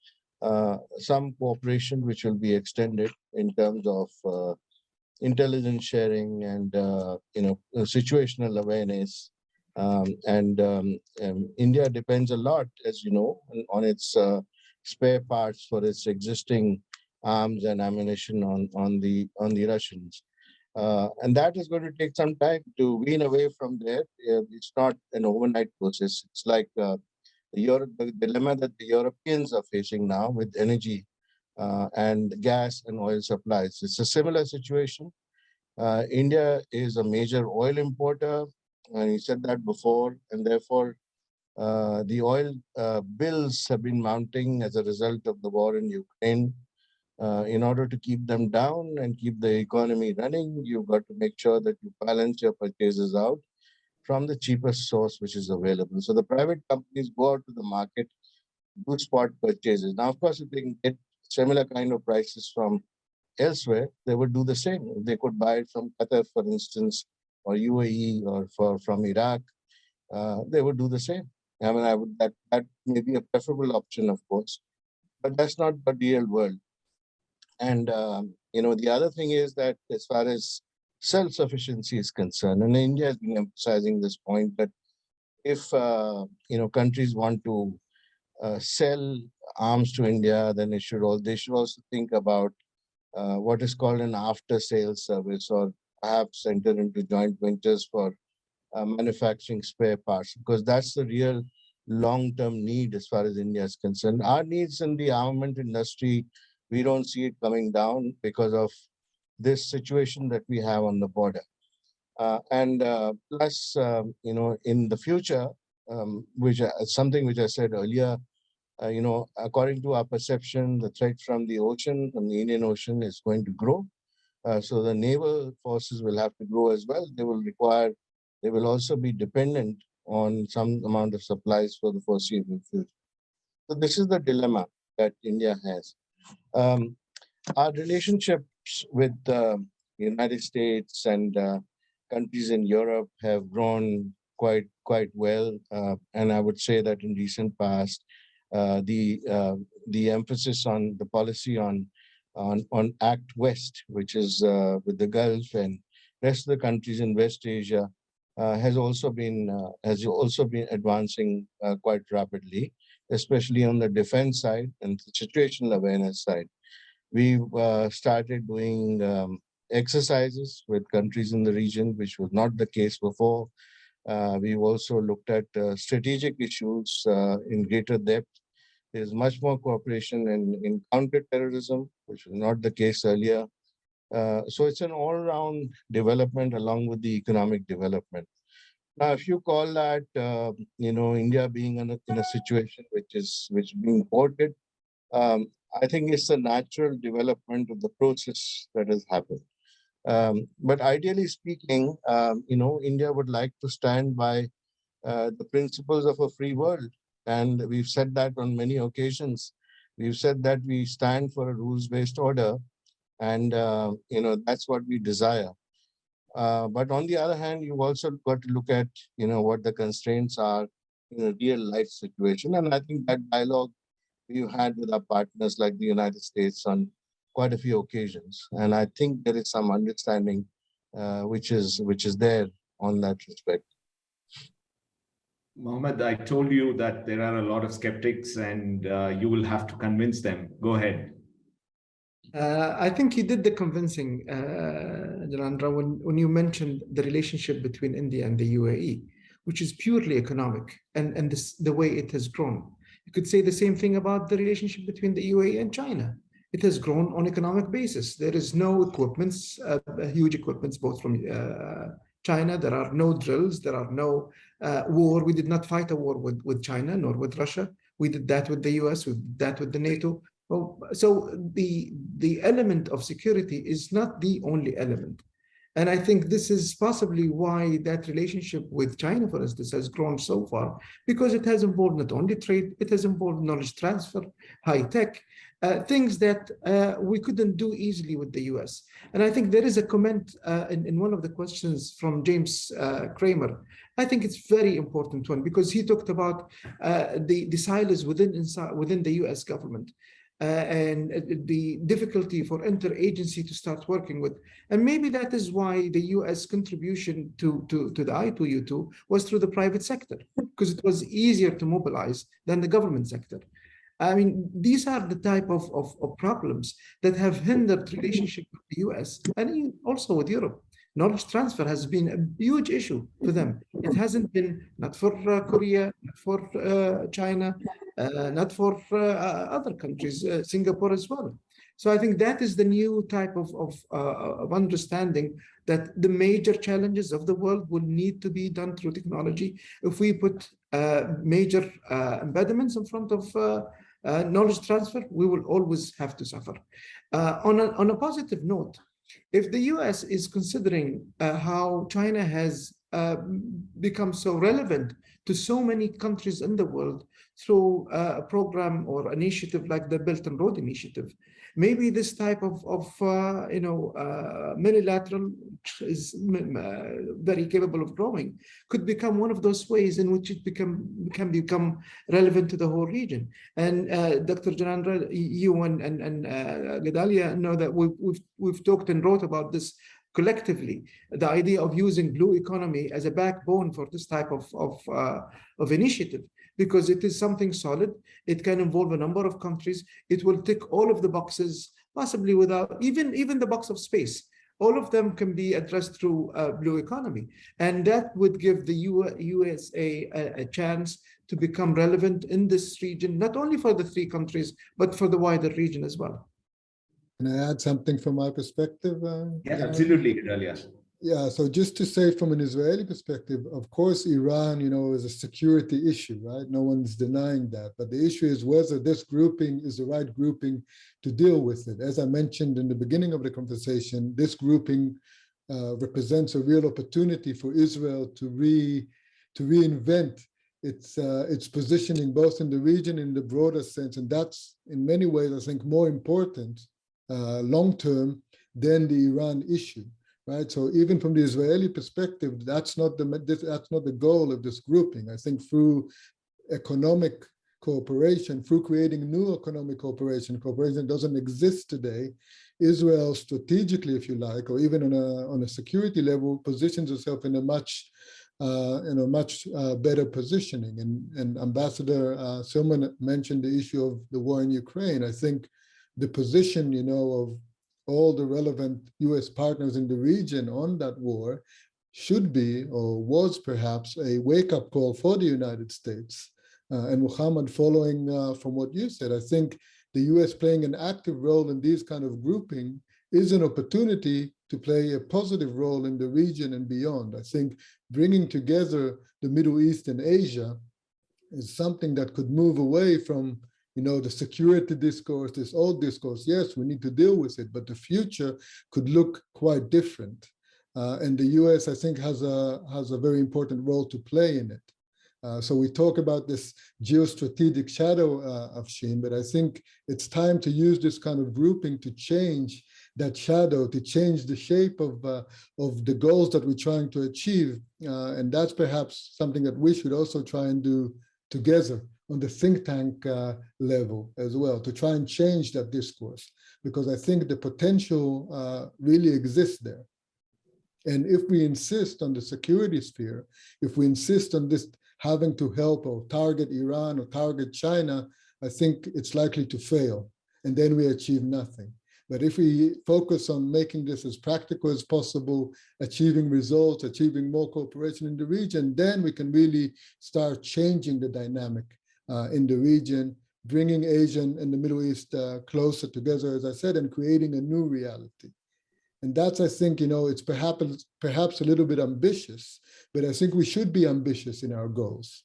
some cooperation which will be extended in terms of intelligence sharing and situational awareness. India depends a lot, as you know, on its spare parts for its existing arms and ammunition on the Russians. And that is going to take some time to wean away from there. It's not an overnight process. It's like the dilemma that the Europeans are facing now with energy and gas and oil supplies. It's a similar situation. India is a major oil importer, and you said that before, and therefore the oil bills have been mounting as a result of the war in Ukraine. In order to keep them down and keep the economy running, you've got to make sure that you balance your purchases out from the cheapest source which is available. So the private companies go out to the market, do spot purchases. Now, of course, if they can get similar kind of prices from elsewhere, they would do the same. They could buy it from Qatar, for instance, or UAE, or from Iraq. They would do the same. I mean, that may be a preferable option, of course, but that's not the real world. And, the other thing is that as far as self-sufficiency is concerned, and India has been emphasizing this point, that if, countries want to sell arms to India, then they should also think about what is called an after-sales service, or perhaps enter into joint ventures for manufacturing spare parts, because that's the real long-term need as far as India is concerned. Our needs in the armament industry, we don't see it coming down because of this situation that we have on the border. Plus, in the future, which something which I said earlier, according to our perception, the threat from the ocean, from the Indian Ocean, is going to grow. So the naval forces will have to grow as well. They will also be dependent on some amount of supplies for the foreseeable future. So this is the dilemma that India has. Our relationships with the United States and countries in Europe have grown quite well, and I would say that in recent past, the emphasis on the policy on Act West, which is with the Gulf and rest of the countries in West Asia, has also been advancing quite rapidly, especially on the defense side and the situational awareness side. We've started doing exercises with countries in the region, which was not the case before. We've also looked at strategic issues in greater depth. There's much more cooperation in counterterrorism, which was not the case earlier. So it's an all-round development along with the economic development. Now, if you call that, India being in a situation which being ported, I think it's a natural development of the process that has happened. But ideally speaking, India would like to stand by the principles of a free world. And we've said that on many occasions. We've said that we stand for a rules-based order, and that's what we desire. But on the other hand, you've also got to look at what the constraints are in a real life situation. And I think that dialogue we've had with our partners like the United States on quite a few occasions. And I think there is some understanding which is there on that respect. Mohammed, I told you that there are a lot of skeptics and you will have to convince them. Go ahead. I think you did the convincing, Janardhan, when you mentioned the relationship between India and the UAE, which is purely economic, and the way it has grown. You could say the same thing about the relationship between the UAE and China. it has grown on economic basis. There is no equipments, huge equipments, both from China. There are no drills. There are no war. We did not fight a war with China nor with Russia. We did that with the US. We did that with the NATO. Well, so the element of security is not the only element. And I think this is possibly why that relationship with China, for instance, has grown so far, because it has involved not only trade, it has involved knowledge transfer, high tech, things that we couldn't do easily with the US. And I think there is a comment in one of the questions from James Kramer. I think it's very important one, because he talked about the silos within the US government. And the difficulty for interagency to start working with. And maybe that is why the US contribution to the I2U2 was through the private sector, because it was easier to mobilize than the government sector. I mean, these are the type of problems that have hindered relationship with the US and also with Europe. Knowledge transfer has been a huge issue for them. It hasn't been, not for Korea, not for China, not for other countries, Singapore as well. So I think that is the new type of understanding that the major challenges of the world will need to be done through technology. If we put major impediments in front of knowledge transfer, we will always have to suffer. On a positive note, if the US is considering how China has become so relevant to so many countries in the world through a program or initiative like the Belt and Road Initiative, maybe this type of unilateral, which is very capable of growing, could become one of those ways in which it can become relevant to the whole region. And Dr. Janardhan, you and Gedaliah know that we've talked and wrote about this collectively, the idea of using blue economy as a backbone for this type of initiative, because it is something solid. It can involve a number of countries. It will tick all of the boxes, possibly without even the box of space. All of them can be addressed through blue economy. And that would give the USA a chance to become relevant in this region, not only for the three countries, but for the wider region as well. Can I add something from my perspective? Yeah, absolutely, Gedaliah. Yeah, so just to say from an Israeli perspective, of course, Iran, is a security issue, right? No one's denying that. But the issue is whether this grouping is the right grouping to deal with it. As I mentioned in the beginning of the conversation, this grouping represents a real opportunity for Israel to reinvent its positioning both in the region and in the broader sense. And that's in many ways, I think, more important long-term than the Iran issue. Right, so even from the Israeli perspective, that's not the goal of this grouping. I think through economic cooperation, through creating new economic cooperation that doesn't exist today, Israel strategically, if you like, or even on a security level, positions itself in a much better positioning. And Ambassador Silman mentioned the issue of the war in Ukraine. I think the position, of all the relevant US partners in the region on that war should be, or was perhaps, a wake-up call for the United States. And Mohammed, following from what you said, I think the US playing an active role in these kind of grouping is an opportunity to play a positive role in the region and beyond. I think bringing together the Middle East and Asia is something that could move away from the security discourse, this old discourse. Yes, we need to deal with it, but the future could look quite different. And the US, I think, has a very important role to play in it. So we talk about this geostrategic shadow, Afshin, but I think it's time to use this kind of grouping to change that shadow, to change the shape of the goals that we're trying to achieve. And that's perhaps something that we should also try and do together on the think tank level as well, to try and change that discourse, because I think the potential really exists there. And if we insist on the security sphere, if we insist on this having to help or target Iran or target China, I think it's likely to fail, and then we achieve nothing. But if we focus on making this as practical as possible, achieving results, achieving more cooperation in the region, then we can really start changing the dynamic in the region, bringing Asia and the Middle East closer together, as I said, and creating a new reality. And that's, I think, it's perhaps a little bit ambitious, but I think we should be ambitious in our goals.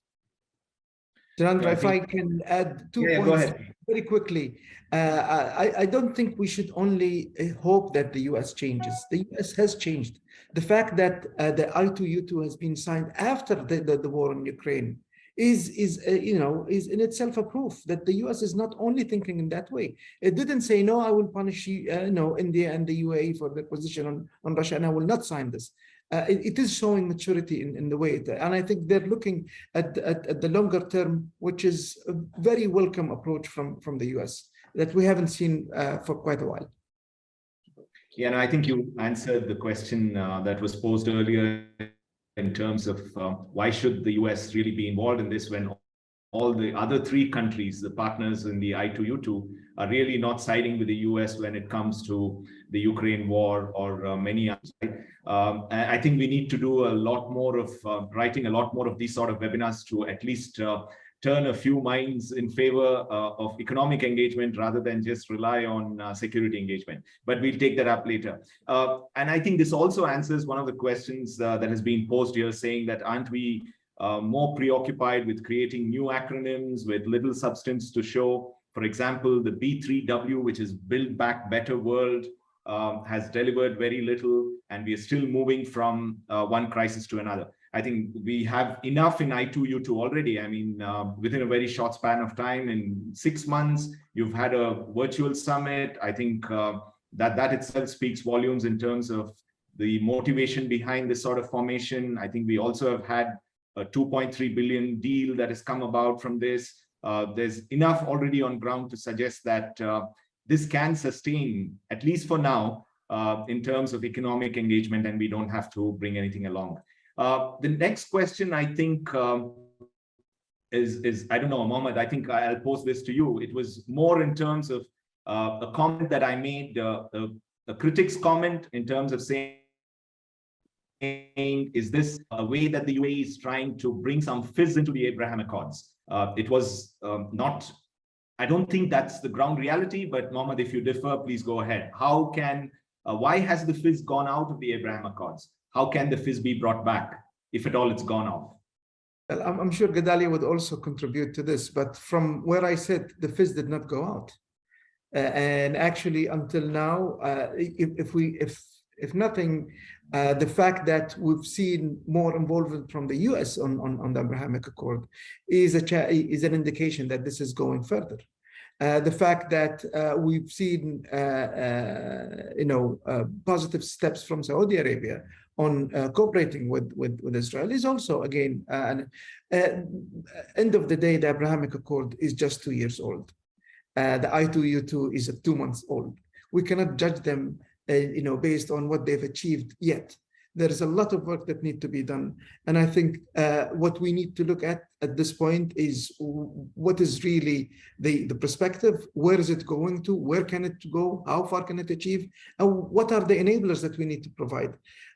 Janardhan, if I can add 2 points very quickly. I don't think we should only hope that the US changes. The US has changed. The fact that the I2U2 has been signed after the war in Ukraine is in itself a proof that the US is not only thinking in that way. It didn't say, no, I will punish India and the UAE for their position on Russia, and I will not sign this. It is showing maturity in the way, and I think they're looking at the longer term, which is a very welcome approach from the US that we haven't seen for quite a while. Yeah, and I think you answered the question that was posed earlier in terms of why should the US really be involved in this when all the other 3 countries, the partners in the I2U2, are really not siding with the US when it comes to the Ukraine war or many others. I think we need to do a lot more of writing a lot more of these sort of webinars to at least turn a few minds in favor of economic engagement rather than just rely on security engagement. But we'll take that up later. And I think this also answers one of the questions that has been posed here, saying that aren't we more preoccupied with creating new acronyms with little substance to show? For example, the B3W, which is Build Back Better World, has delivered very little, and we are still moving from one crisis to another. I think we have enough in I2U2 already. I mean, within a very short span of time, in 6 months, you've had a virtual summit. I think that itself speaks volumes in terms of the motivation behind this sort of formation. I think we also have had a 2.3 billion deal that has come about from this. There's enough already on ground to suggest that this can sustain, at least for now, in terms of economic engagement, and we don't have to bring anything along. The next question, I think, is I don't know, Mohammed, I think I'll pose this to you. It was more in terms of a comment that I made, a critic's comment in terms of saying, is this a way that the UAE is trying to bring some fizz into the Abraham Accords? It was not, I don't think that's the ground reality, but Mohammed, if you differ, please go ahead. How can, why has the fizz gone out of the Abraham Accords? How can the fizz be brought back, if at all it's gone off? Well, I'm sure Gedaliah would also contribute to this, but from where I sit, the fizz did not go out. And actually, until now, if nothing, the fact that we've seen more involvement from the US on the Abrahamic Accord is an indication that this is going further. The fact that we've seen positive steps from Saudi Arabia on cooperating with Israel is also, again, end of the day, the Abrahamic Accord is just 2 years old. The I2U2 is 2 months old. We cannot judge them based on what they've achieved yet. There is a lot of work that needs to be done. And I think what we need to look at this point is what is really the perspective, where is it going to, where can it go, how far can it achieve, and what are the enablers that we need to provide.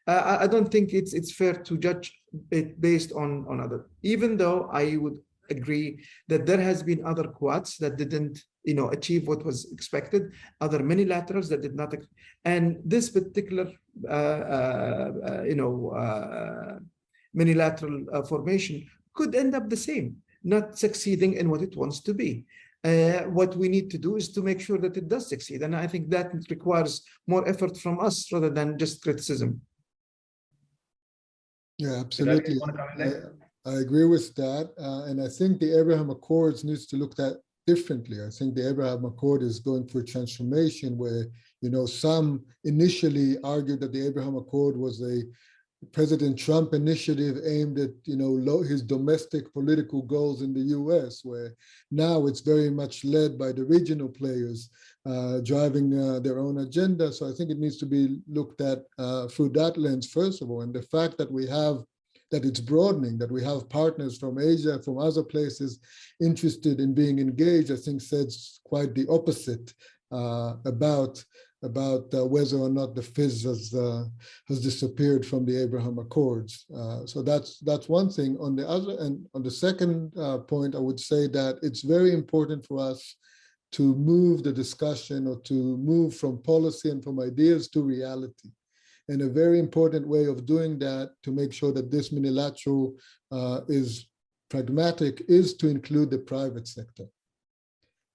I don't think it's fair to judge it based on other, even though I would agree that there has been other quads that didn't achieve what was expected, other minilaterals that did not, and this particular minilateral formation could end up the same, not succeeding in what it wants to be. What we need to do is to make sure that it does succeed, and I think that requires more effort from us rather than just criticism. Yeah, absolutely. I agree with that, and I think the Abraham Accords needs to look at differently. I think the Abraham Accord is going through a transformation where, some initially argued that the Abraham Accord was a President Trump initiative aimed at, his domestic political goals in the US, where now it's very much led by the regional players driving their own agenda. So I think it needs to be looked at through that lens, first of all. And the fact that it's broadening, that we have partners from Asia, from other places interested in being engaged, I think says quite the opposite about whether or not the fizz has disappeared from the Abraham Accords. So that's one thing. On the other, and on the second point, I would say that it's very important for us to move the discussion, or to move from policy and from ideas to reality. And a very important way of doing that, to make sure that this unilateral is pragmatic, is to include the private sector.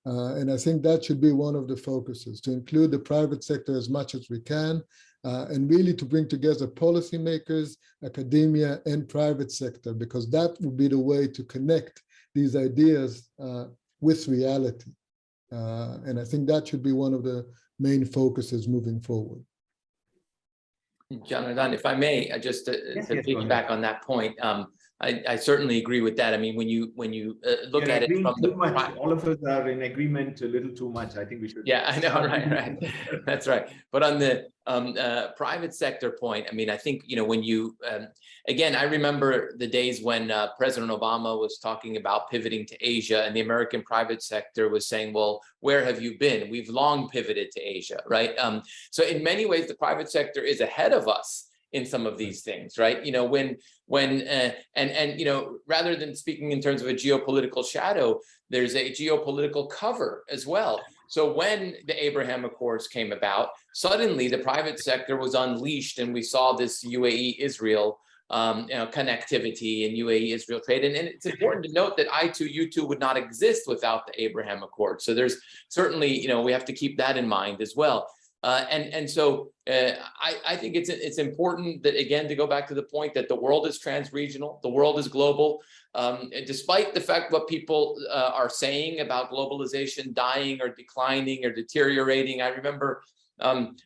And I think that should be one of the focuses, to include the private sector as much as we can, and really to bring together policymakers, academia, and private sector, because that will be the way to connect these ideas with reality. And I think that should be one of the main focuses moving forward. Janardhan, if I may, just to piggyback on that point, I certainly agree with that. I mean, when you look at it from the all of us are in agreement a little too much. I think we should. Yeah, I know, right. That's right. But on the private sector point, I mean, I think, you know, when you again, I remember the days when President Obama was talking about pivoting to Asia, and the American private sector was saying, well, where have you been? We've long pivoted to Asia, right? So in many ways, the private sector is ahead of us in some of these things, right? You know, when you know, rather than speaking in terms of a geopolitical shadow, there's a geopolitical cover as well. So when the Abraham Accords came about, suddenly the private sector was unleashed, and we saw this UAE-Israel you know, connectivity and UAE-Israel trade. And it's important to note that I2U2 would not exist without the Abraham Accords. So there's certainly, you know, we have to keep that in mind as well. So I think it's important that, again, to go back to the point that the world is trans-regional, the world is global. Despite the fact what people are saying about globalization dying or declining or deteriorating, I remember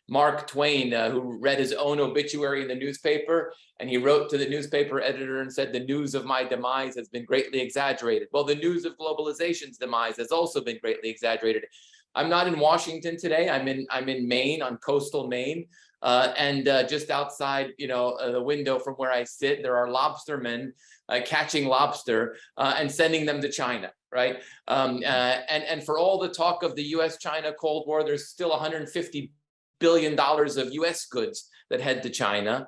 Mark Twain, who read his own obituary in the newspaper, and he wrote to the newspaper editor and said, the news of my demise has been greatly exaggerated. Well, the news of globalization's demise has also been greatly exaggerated. I'm not in Washington today. I'm in Maine, on coastal Maine, and just outside, you know, the window from where I sit, there are lobstermen catching lobster and sending them to China, right? And for all the talk of the U.S.-China Cold War, there's still $150 billion of U.S. goods that head to China.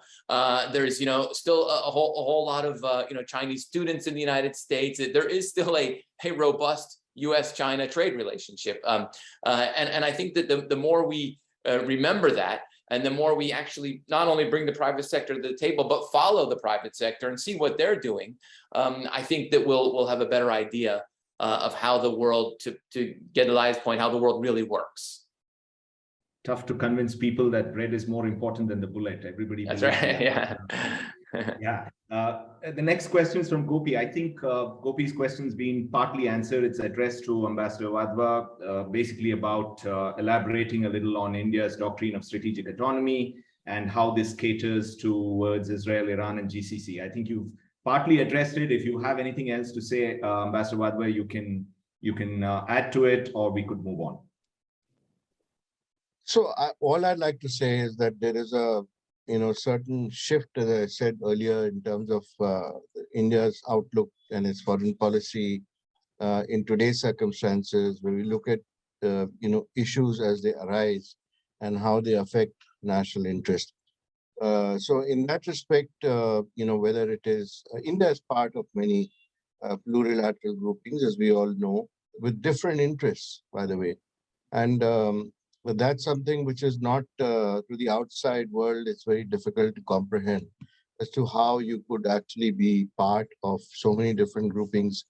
There's, you know, still a whole lot of you know, Chinese students in the United States. There is still a robust U.S.-China trade relationship. And I think that the more we remember that, and the more we actually not only bring the private sector to the table, but follow the private sector and see what they're doing, I think that we'll have a better idea of how the world, to Gedaliah's point, how the world really works. Tough to convince people that bread is more important than the bullet. Everybody. That's right. Yeah. Yeah. The next question is from Gopi. I think Gopi's question's been partly answered. It's addressed to Ambassador Wadhwa, basically about elaborating a little on India's doctrine of strategic autonomy and how this caters towards Israel, Iran, and GCC. I think you've partly addressed it. If you have anything else to say, Ambassador Wadhwa, you can add to it, or we could move on. So all I'd like to say is that there is a certain shift, as I said earlier, in terms of India's outlook and its foreign policy in today's circumstances, where we look at issues as they arise and how they affect national interest. So in that respect, whether it is India is part of many plurilateral groupings, as we all know, with different interests, by the way, and but that's something which is not to the outside world. It's very difficult to comprehend as to how you could actually be part of so many different groupings,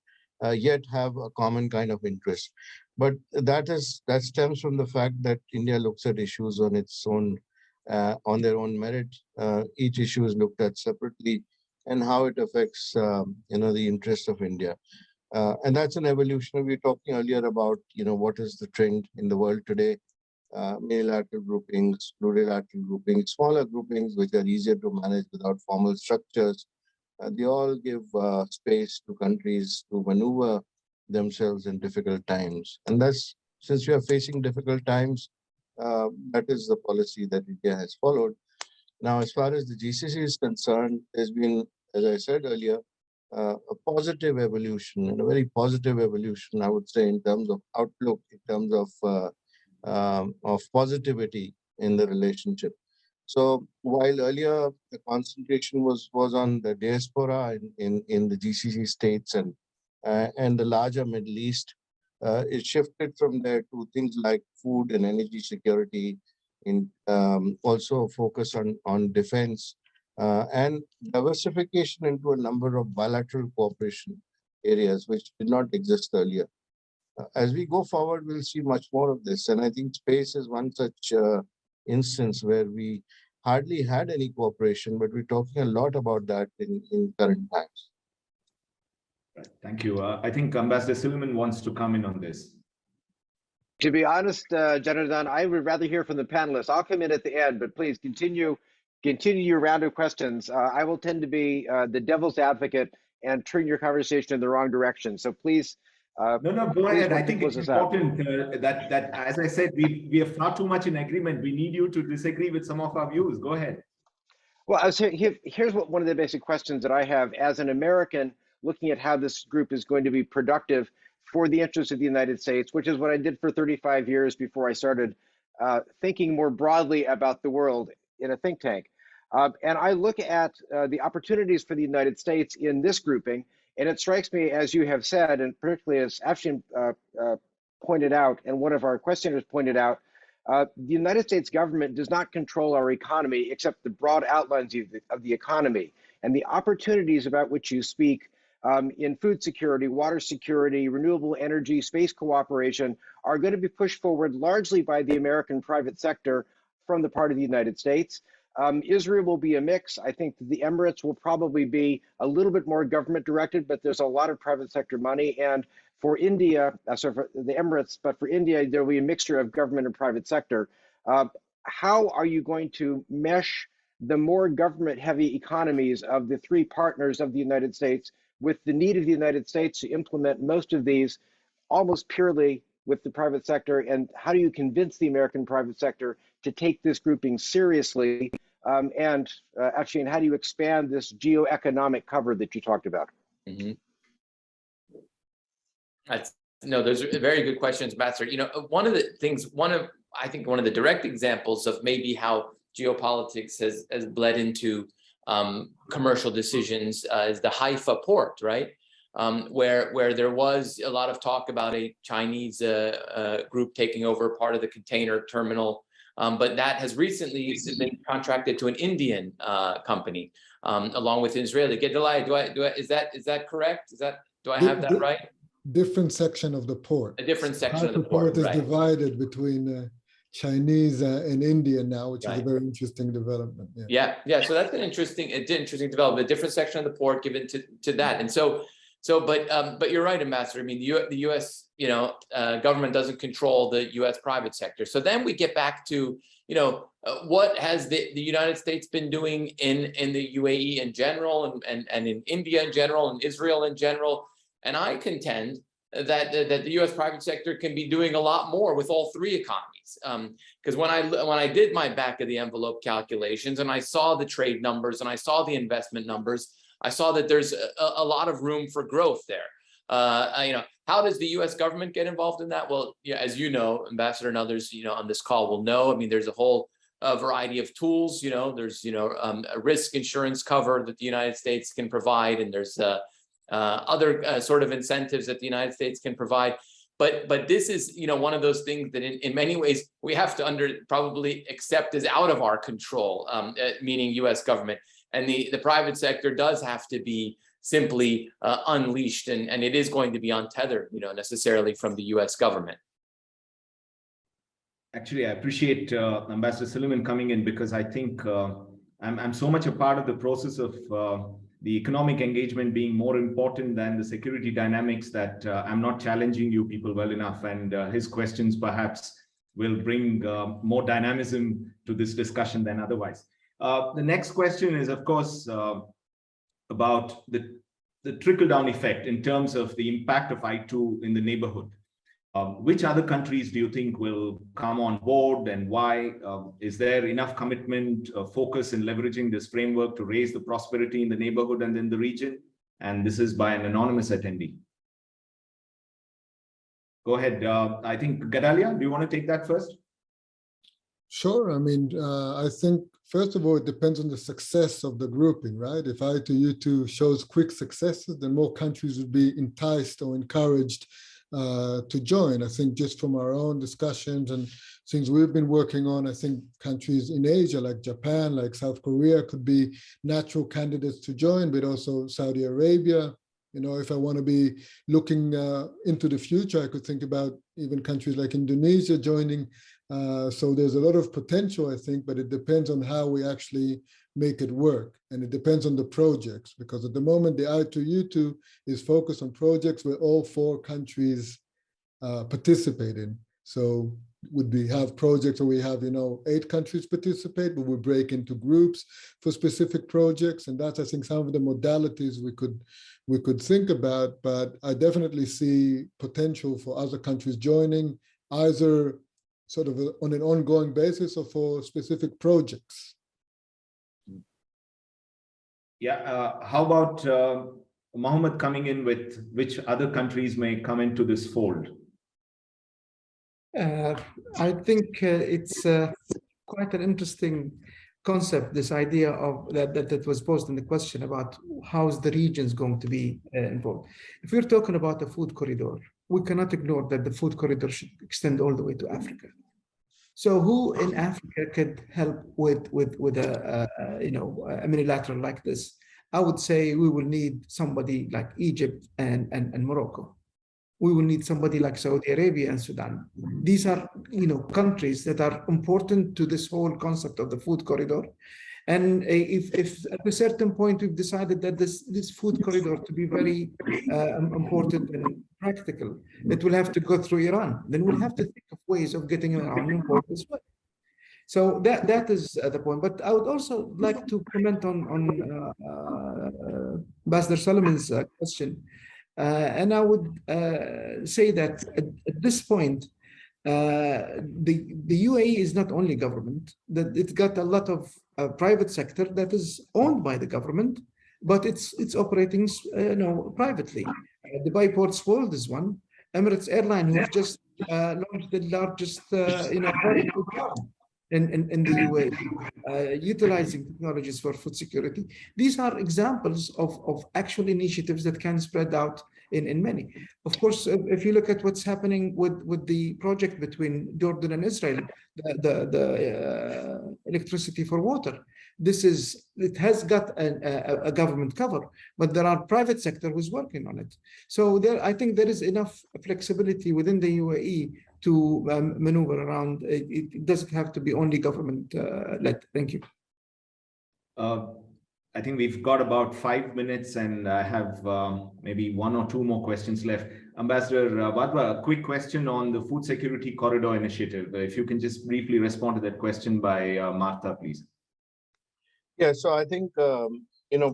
yet have a common kind of interest. But that stems from the fact that India looks at issues on its own, on their own merit. Each issue is looked at separately, and how it affects the interest of India. And that's an evolution. We were talking earlier about what is the trend in the world today. Unilateral groupings, plurilateral groupings, smaller groupings which are easier to manage without formal structures. They all give space to countries to maneuver themselves in difficult times. And that's, since we are facing difficult times, that is the policy that India has followed. Now, as far as the GCC is concerned, there's been, as I said earlier, a positive evolution, and a very positive evolution, I would say, in terms of outlook, in terms of of positivity in the relationship. So while earlier the concentration was on the diaspora in the GCC states and the larger Middle East, it shifted from there to things like food and energy security, in also focus on defense and diversification into a number of bilateral cooperation areas which did not exist earlier. As we go forward, we'll see much more of this. And I think space is one such instance where we hardly had any cooperation, but we're talking a lot about that in current times. Right. Thank you. I think Ambassador Silliman wants to come in on this. To be honest, Janardhan, I would rather hear from the panelists. I'll come in at the end, but please continue your round of questions. I will tend to be the devil's advocate and turn your conversation in the wrong direction. So please. No, go ahead. I think it's important that as I said, we are far too much in agreement. We need you to disagree with some of our views. Go ahead. Well, here's one of the basic questions that I have as an American looking at how this group is going to be productive for the interests of the United States, which is what I did for 35 years before I started thinking more broadly about the world in a think tank. And I look at the opportunities for the United States in this grouping, and it strikes me, as you have said, and particularly as Afshin pointed out, and one of our questioners pointed out, the United States government does not control our economy except the broad outlines of the economy. And the opportunities about which you speak in food security, water security, renewable energy, space cooperation are going to be pushed forward largely by the American private sector from the part of the United States. Israel will be a mix. I think the Emirates will probably be a little bit more government directed, but there's a lot of private sector money. And for India, so for the Emirates, but for India, there will be a mixture of government and private sector. How are you going to mesh the more government heavy economies of the three partners of the United States with the need of the United States to implement most of these almost purely with the private sector? And how do you convince the American private sector to take this grouping seriously? Actually, how do you expand this geo-economic cover that you talked about? Mm-hmm. No, those are very good questions, Ambassador. You know, I think one of the direct examples of maybe how geopolitics has bled into commercial decisions is the Haifa port, right? Where there was a lot of talk about a Chinese group taking over part of the container terminal, but that has recently been contracted to an Indian company, along with Israeli. Gedaliah, is that correct? Do I have that right? Different section of the port. A different section of the port, is right. divided between Chinese and India now, which is a very interesting development. Yeah. So that's an interesting development. A different section of the port given to that, and but you're right, Ambassador. I mean, the U.S. Government doesn't control the U.S. private sector. So then we get back to what has the United States been doing in the UAE in general, and in India in general, and Israel in general. And I contend that the U.S. private sector can be doing a lot more with all three economies. Because when I did my back of the envelope calculations and I saw the trade numbers and I saw the investment numbers, I saw that there's a lot of room for growth there. How does the U.S. government get involved in that? Well, as you know, Ambassador and others, on this call will know. I mean, there's a whole variety of tools. There's a risk insurance cover that the United States can provide, and there's other sort of incentives that the United States can provide. But this is one of those things that in many ways we have to probably accept is out of our control, meaning U.S. government, and the private sector does have to be simply unleashed, and it is going to be untethered, necessarily from the U.S. government. Actually, I appreciate Ambassador Silliman coming in, because I think I'm so much a part of the process of the economic engagement being more important than the security dynamics that I'm not challenging you people well enough, and his questions perhaps will bring more dynamism to this discussion than otherwise. The next question is, of course, about the trickle-down effect in terms of the impact of I2 in the neighborhood. Which other countries do you think will come on board, and why? Is there enough commitment, focus in leveraging this framework to raise the prosperity in the neighborhood and in the region? And this is by an anonymous attendee. Go ahead. I think, Gedaliah, do you want to take that first? Sure. I mean, I think, first of all, it depends on the success of the grouping, right? If I2U2 shows quick successes, then more countries would be enticed or encouraged to join. I think just from our own discussions and things we've been working on, I think countries in Asia like Japan, like South Korea could be natural candidates to join, but also Saudi Arabia. You know, if I want to be looking into the future, I could think about even countries like Indonesia joining. So there's a lot of potential, I think, but it depends on how we actually make it work. And it depends on the projects, because at the moment, the I2U2 is focused on projects where all 4 countries participate in. So would we have projects where we have, 8 countries participate, but we break into groups for specific projects. And that's, I think, some of the modalities we could think about, but I definitely see potential for other countries joining, either sort of on an ongoing basis or for specific projects. Yeah, how about Mohammed coming in with which other countries may come into this fold? I think it's quite an interesting concept, this idea of that was posed in the question about how's the regions going to be involved. If we're talking about a food corridor, we cannot ignore that the food corridor should extend all the way to Africa. So who in Africa could help with a minilateral like this? I would say we will need somebody like Egypt and Morocco. We will need somebody like Saudi Arabia and Sudan. These are countries that are important to this whole concept of the food corridor. And if at a certain point we've decided that this food corridor to be very important and practical, it will have to go through Iran. Then we'll have to think of ways of getting Iran involved as well. So that is the point. But I would also like to comment on Ambassador Solomon's question. And I would say that at this point, the UAE is not only government, that it's got a lot of private sector that is owned by the government, but it's operating privately. Dubai Ports World is one. Emirates Airline, who have just launched the largest in the UAE, utilizing technologies for food security. These are examples of actual initiatives that can spread out in many. Of course, if you look at what's happening with the project between Jordan and Israel, the electricity for water, it has got a government cover, but there are private sector who's working on it. So I think there is enough flexibility within the UAE to maneuver around. It doesn't have to be only government led. Thank you. I think we've got about 5 minutes, and I have maybe 1 or 2 more questions left. Ambassador Wadhwa, a quick question on the Food Security Corridor Initiative. If you can just briefly respond to that question by Martha, please. Yeah, so I think,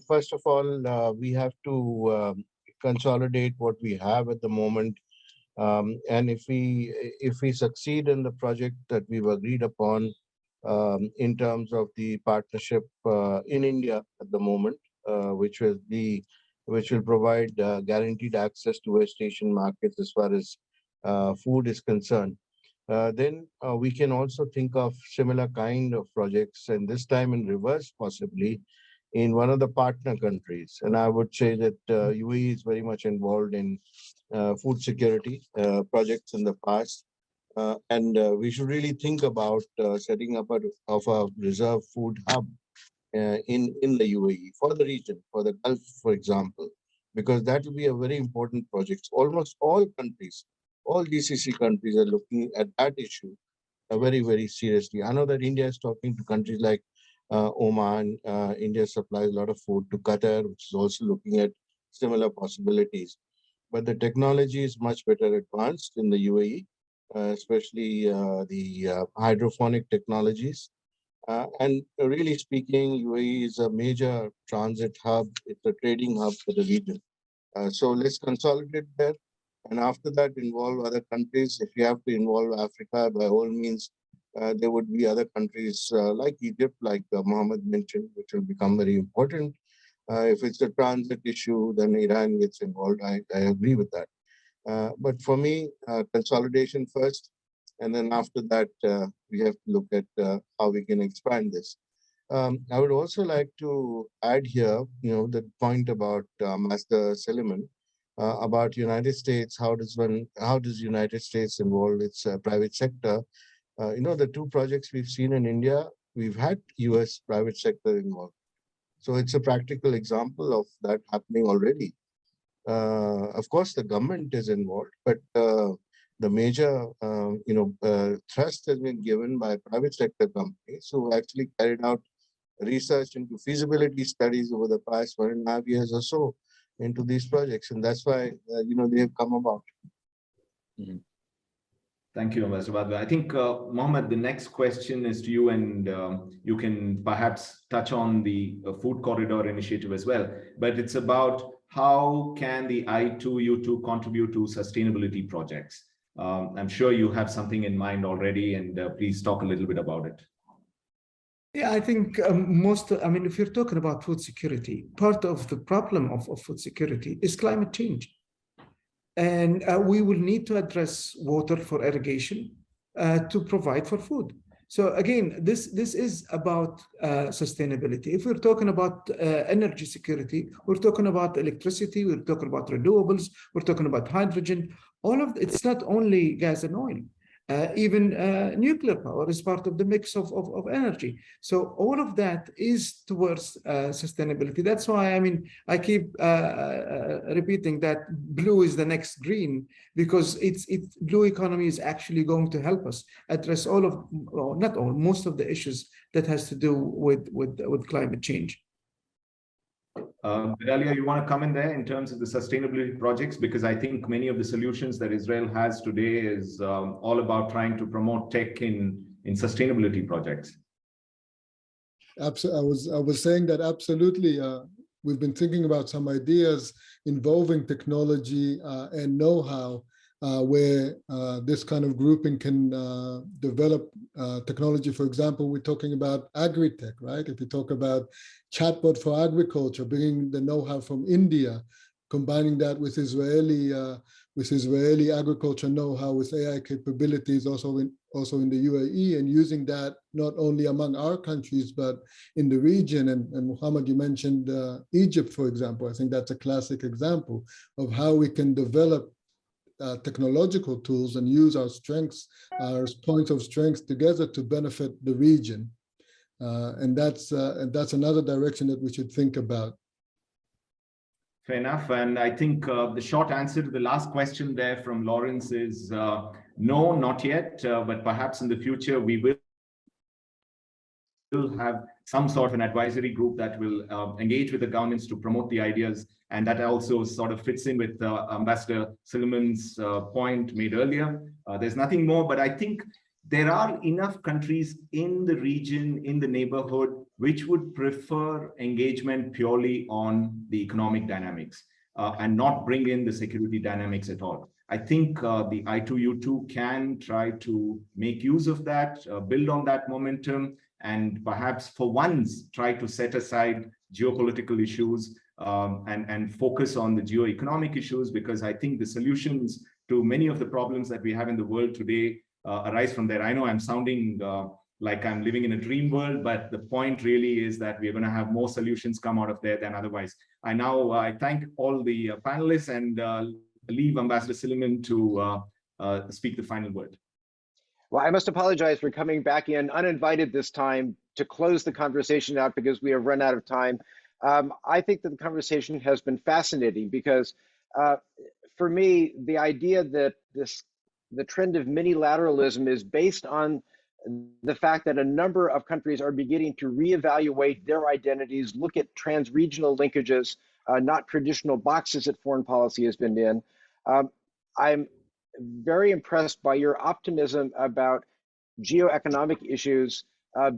first of all, we have to consolidate what we have at the moment. And if we succeed in the project that we've agreed upon in terms of the partnership in India at the moment, which will provide guaranteed access to West Asian markets as far as food is concerned, then we can also think of similar kind of projects, and this time in reverse, possibly in one of the partner countries. And I would say that UAE is very much involved in food security projects in the past. And we should really think about setting up a reserve food hub in the UAE for the region, for the Gulf, for example, because that will be a very important project. Almost all countries, all GCC countries are looking at that issue very, very seriously. I know that India is talking to countries like Oman. India supplies a lot of food to Qatar, which is also looking at similar possibilities. But the technology is much better advanced in the UAE, especially the hydroponic technologies. And really speaking, UAE is a major transit hub. It's a trading hub for the region. So let's consolidate that. And after that, involve other countries. If you have to involve Africa, by all means, there would be other countries like Egypt, like Mohammed mentioned, which will become very important. If it's a transit issue, then Iran gets involved. I agree with that. But for me, consolidation first, and then after that, we have to look at how we can expand this. I would also like to add here, the point about Master Silliman about United States. How does United States involve its private sector? The two projects we've seen in India, we've had US private sector involved. So it's a practical example of that happening already. Of course, the government is involved, but the major, thrust has been given by private sector companies who actually carried out research into feasibility studies over the past 1.5 years or so into these projects, and that's why they have come about. Mm-hmm. Thank you, Ambassador Wadhwa. I think, Mohammed, the next question is to you, and you can perhaps touch on the food corridor initiative as well. But it's about how can the I2U2 contribute to sustainability projects? I'm sure you have something in mind already, and please talk a little bit about it. Yeah, I think if you're talking about food security, part of the problem of food security is climate change. And we will need to address water for irrigation to provide for food. So again, this is about sustainability. If we're talking about energy security, we're talking about electricity, we're talking about renewables, we're talking about hydrogen. All of it's not only gas and oil. Even nuclear power is part of the mix of energy. So all of that is towards sustainability. That's why, I keep repeating that blue is the next green, because blue economy is actually going to help us address most of the issues that has to do with climate change. Gedaliah, you want to come in there in terms of the sustainability projects? Because I think many of the solutions that Israel has today is all about trying to promote tech in sustainability projects. Absolutely. I was saying that absolutely. We've been thinking about some ideas involving technology and know-how where this kind of grouping can develop technology. For example, we're talking about agri-tech, right? If you talk about chatbot for agriculture, bringing the know-how from India, combining that with Israeli agriculture know-how with AI capabilities also in the UAE, and using that not only among our countries but in the region. And Mohammed, you mentioned Egypt, for example. I think that's a classic example of how we can develop technological tools and use our strengths, our points of strength together to benefit the region. And that's another direction that we should think about. Fair enough. And I think the short answer to the last question there from Lawrence is no, not yet, but perhaps in the future we will have some sort of an advisory group that will engage with the governments to promote the ideas. And that also sort of fits in with Ambassador Silliman's point made earlier. There's nothing more, but I think there are enough countries in the region, in the neighborhood, which would prefer engagement purely on the economic dynamics and not bring in the security dynamics at all. I think the I2U2 can try to make use of that, build on that momentum, and perhaps for once try to set aside geopolitical issues and focus on the geo-economic issues, because I think the solutions to many of the problems that we have in the world today arise from there. I know I'm sounding like I'm living in a dream world, but the point really is that we're going to have more solutions come out of there than otherwise. I thank all the panelists and leave Ambassador Silliman to speak the final word. Well, I must apologize for coming back in uninvited this time to close the conversation out because we have run out of time. I think that the conversation has been fascinating because for me, the idea that the trend of minilateralism is based on the fact that a number of countries are beginning to reevaluate their identities, look at trans-regional linkages, not traditional boxes that foreign policy has been in. I'm very impressed by your optimism about geoeconomic issues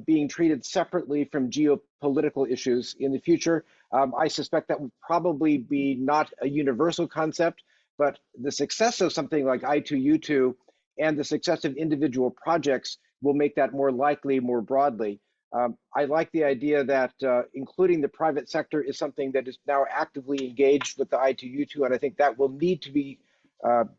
being treated separately from geopolitical issues in the future. I suspect that would probably be not a universal concept, but the success of something like I2U2 and the success of individual projects will make that more likely more broadly. I like the idea that including the private sector is something that is now actively engaged with the I2U2, and I think that will need to be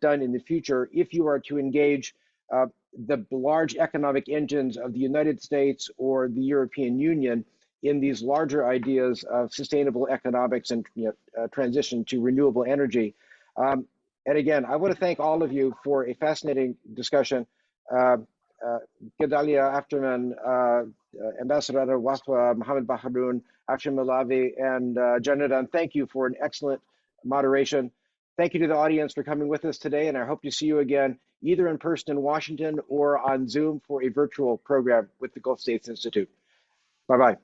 done in the future if you are to engage the large economic engines of the United States or the European Union in these larger ideas of sustainable economics and transition to renewable energy. And again, I want to thank all of you for a fascinating discussion. Gedaliah, Afterman, Ambassador Wadhwa, Mohammed, Baharoon, Afshin, Molavi, and Janardhan, thank you for an excellent moderation. Thank you to the audience for coming with us today, and I hope to see you again either in person in Washington or on Zoom for a virtual program with the Gulf States Institute. Bye-bye.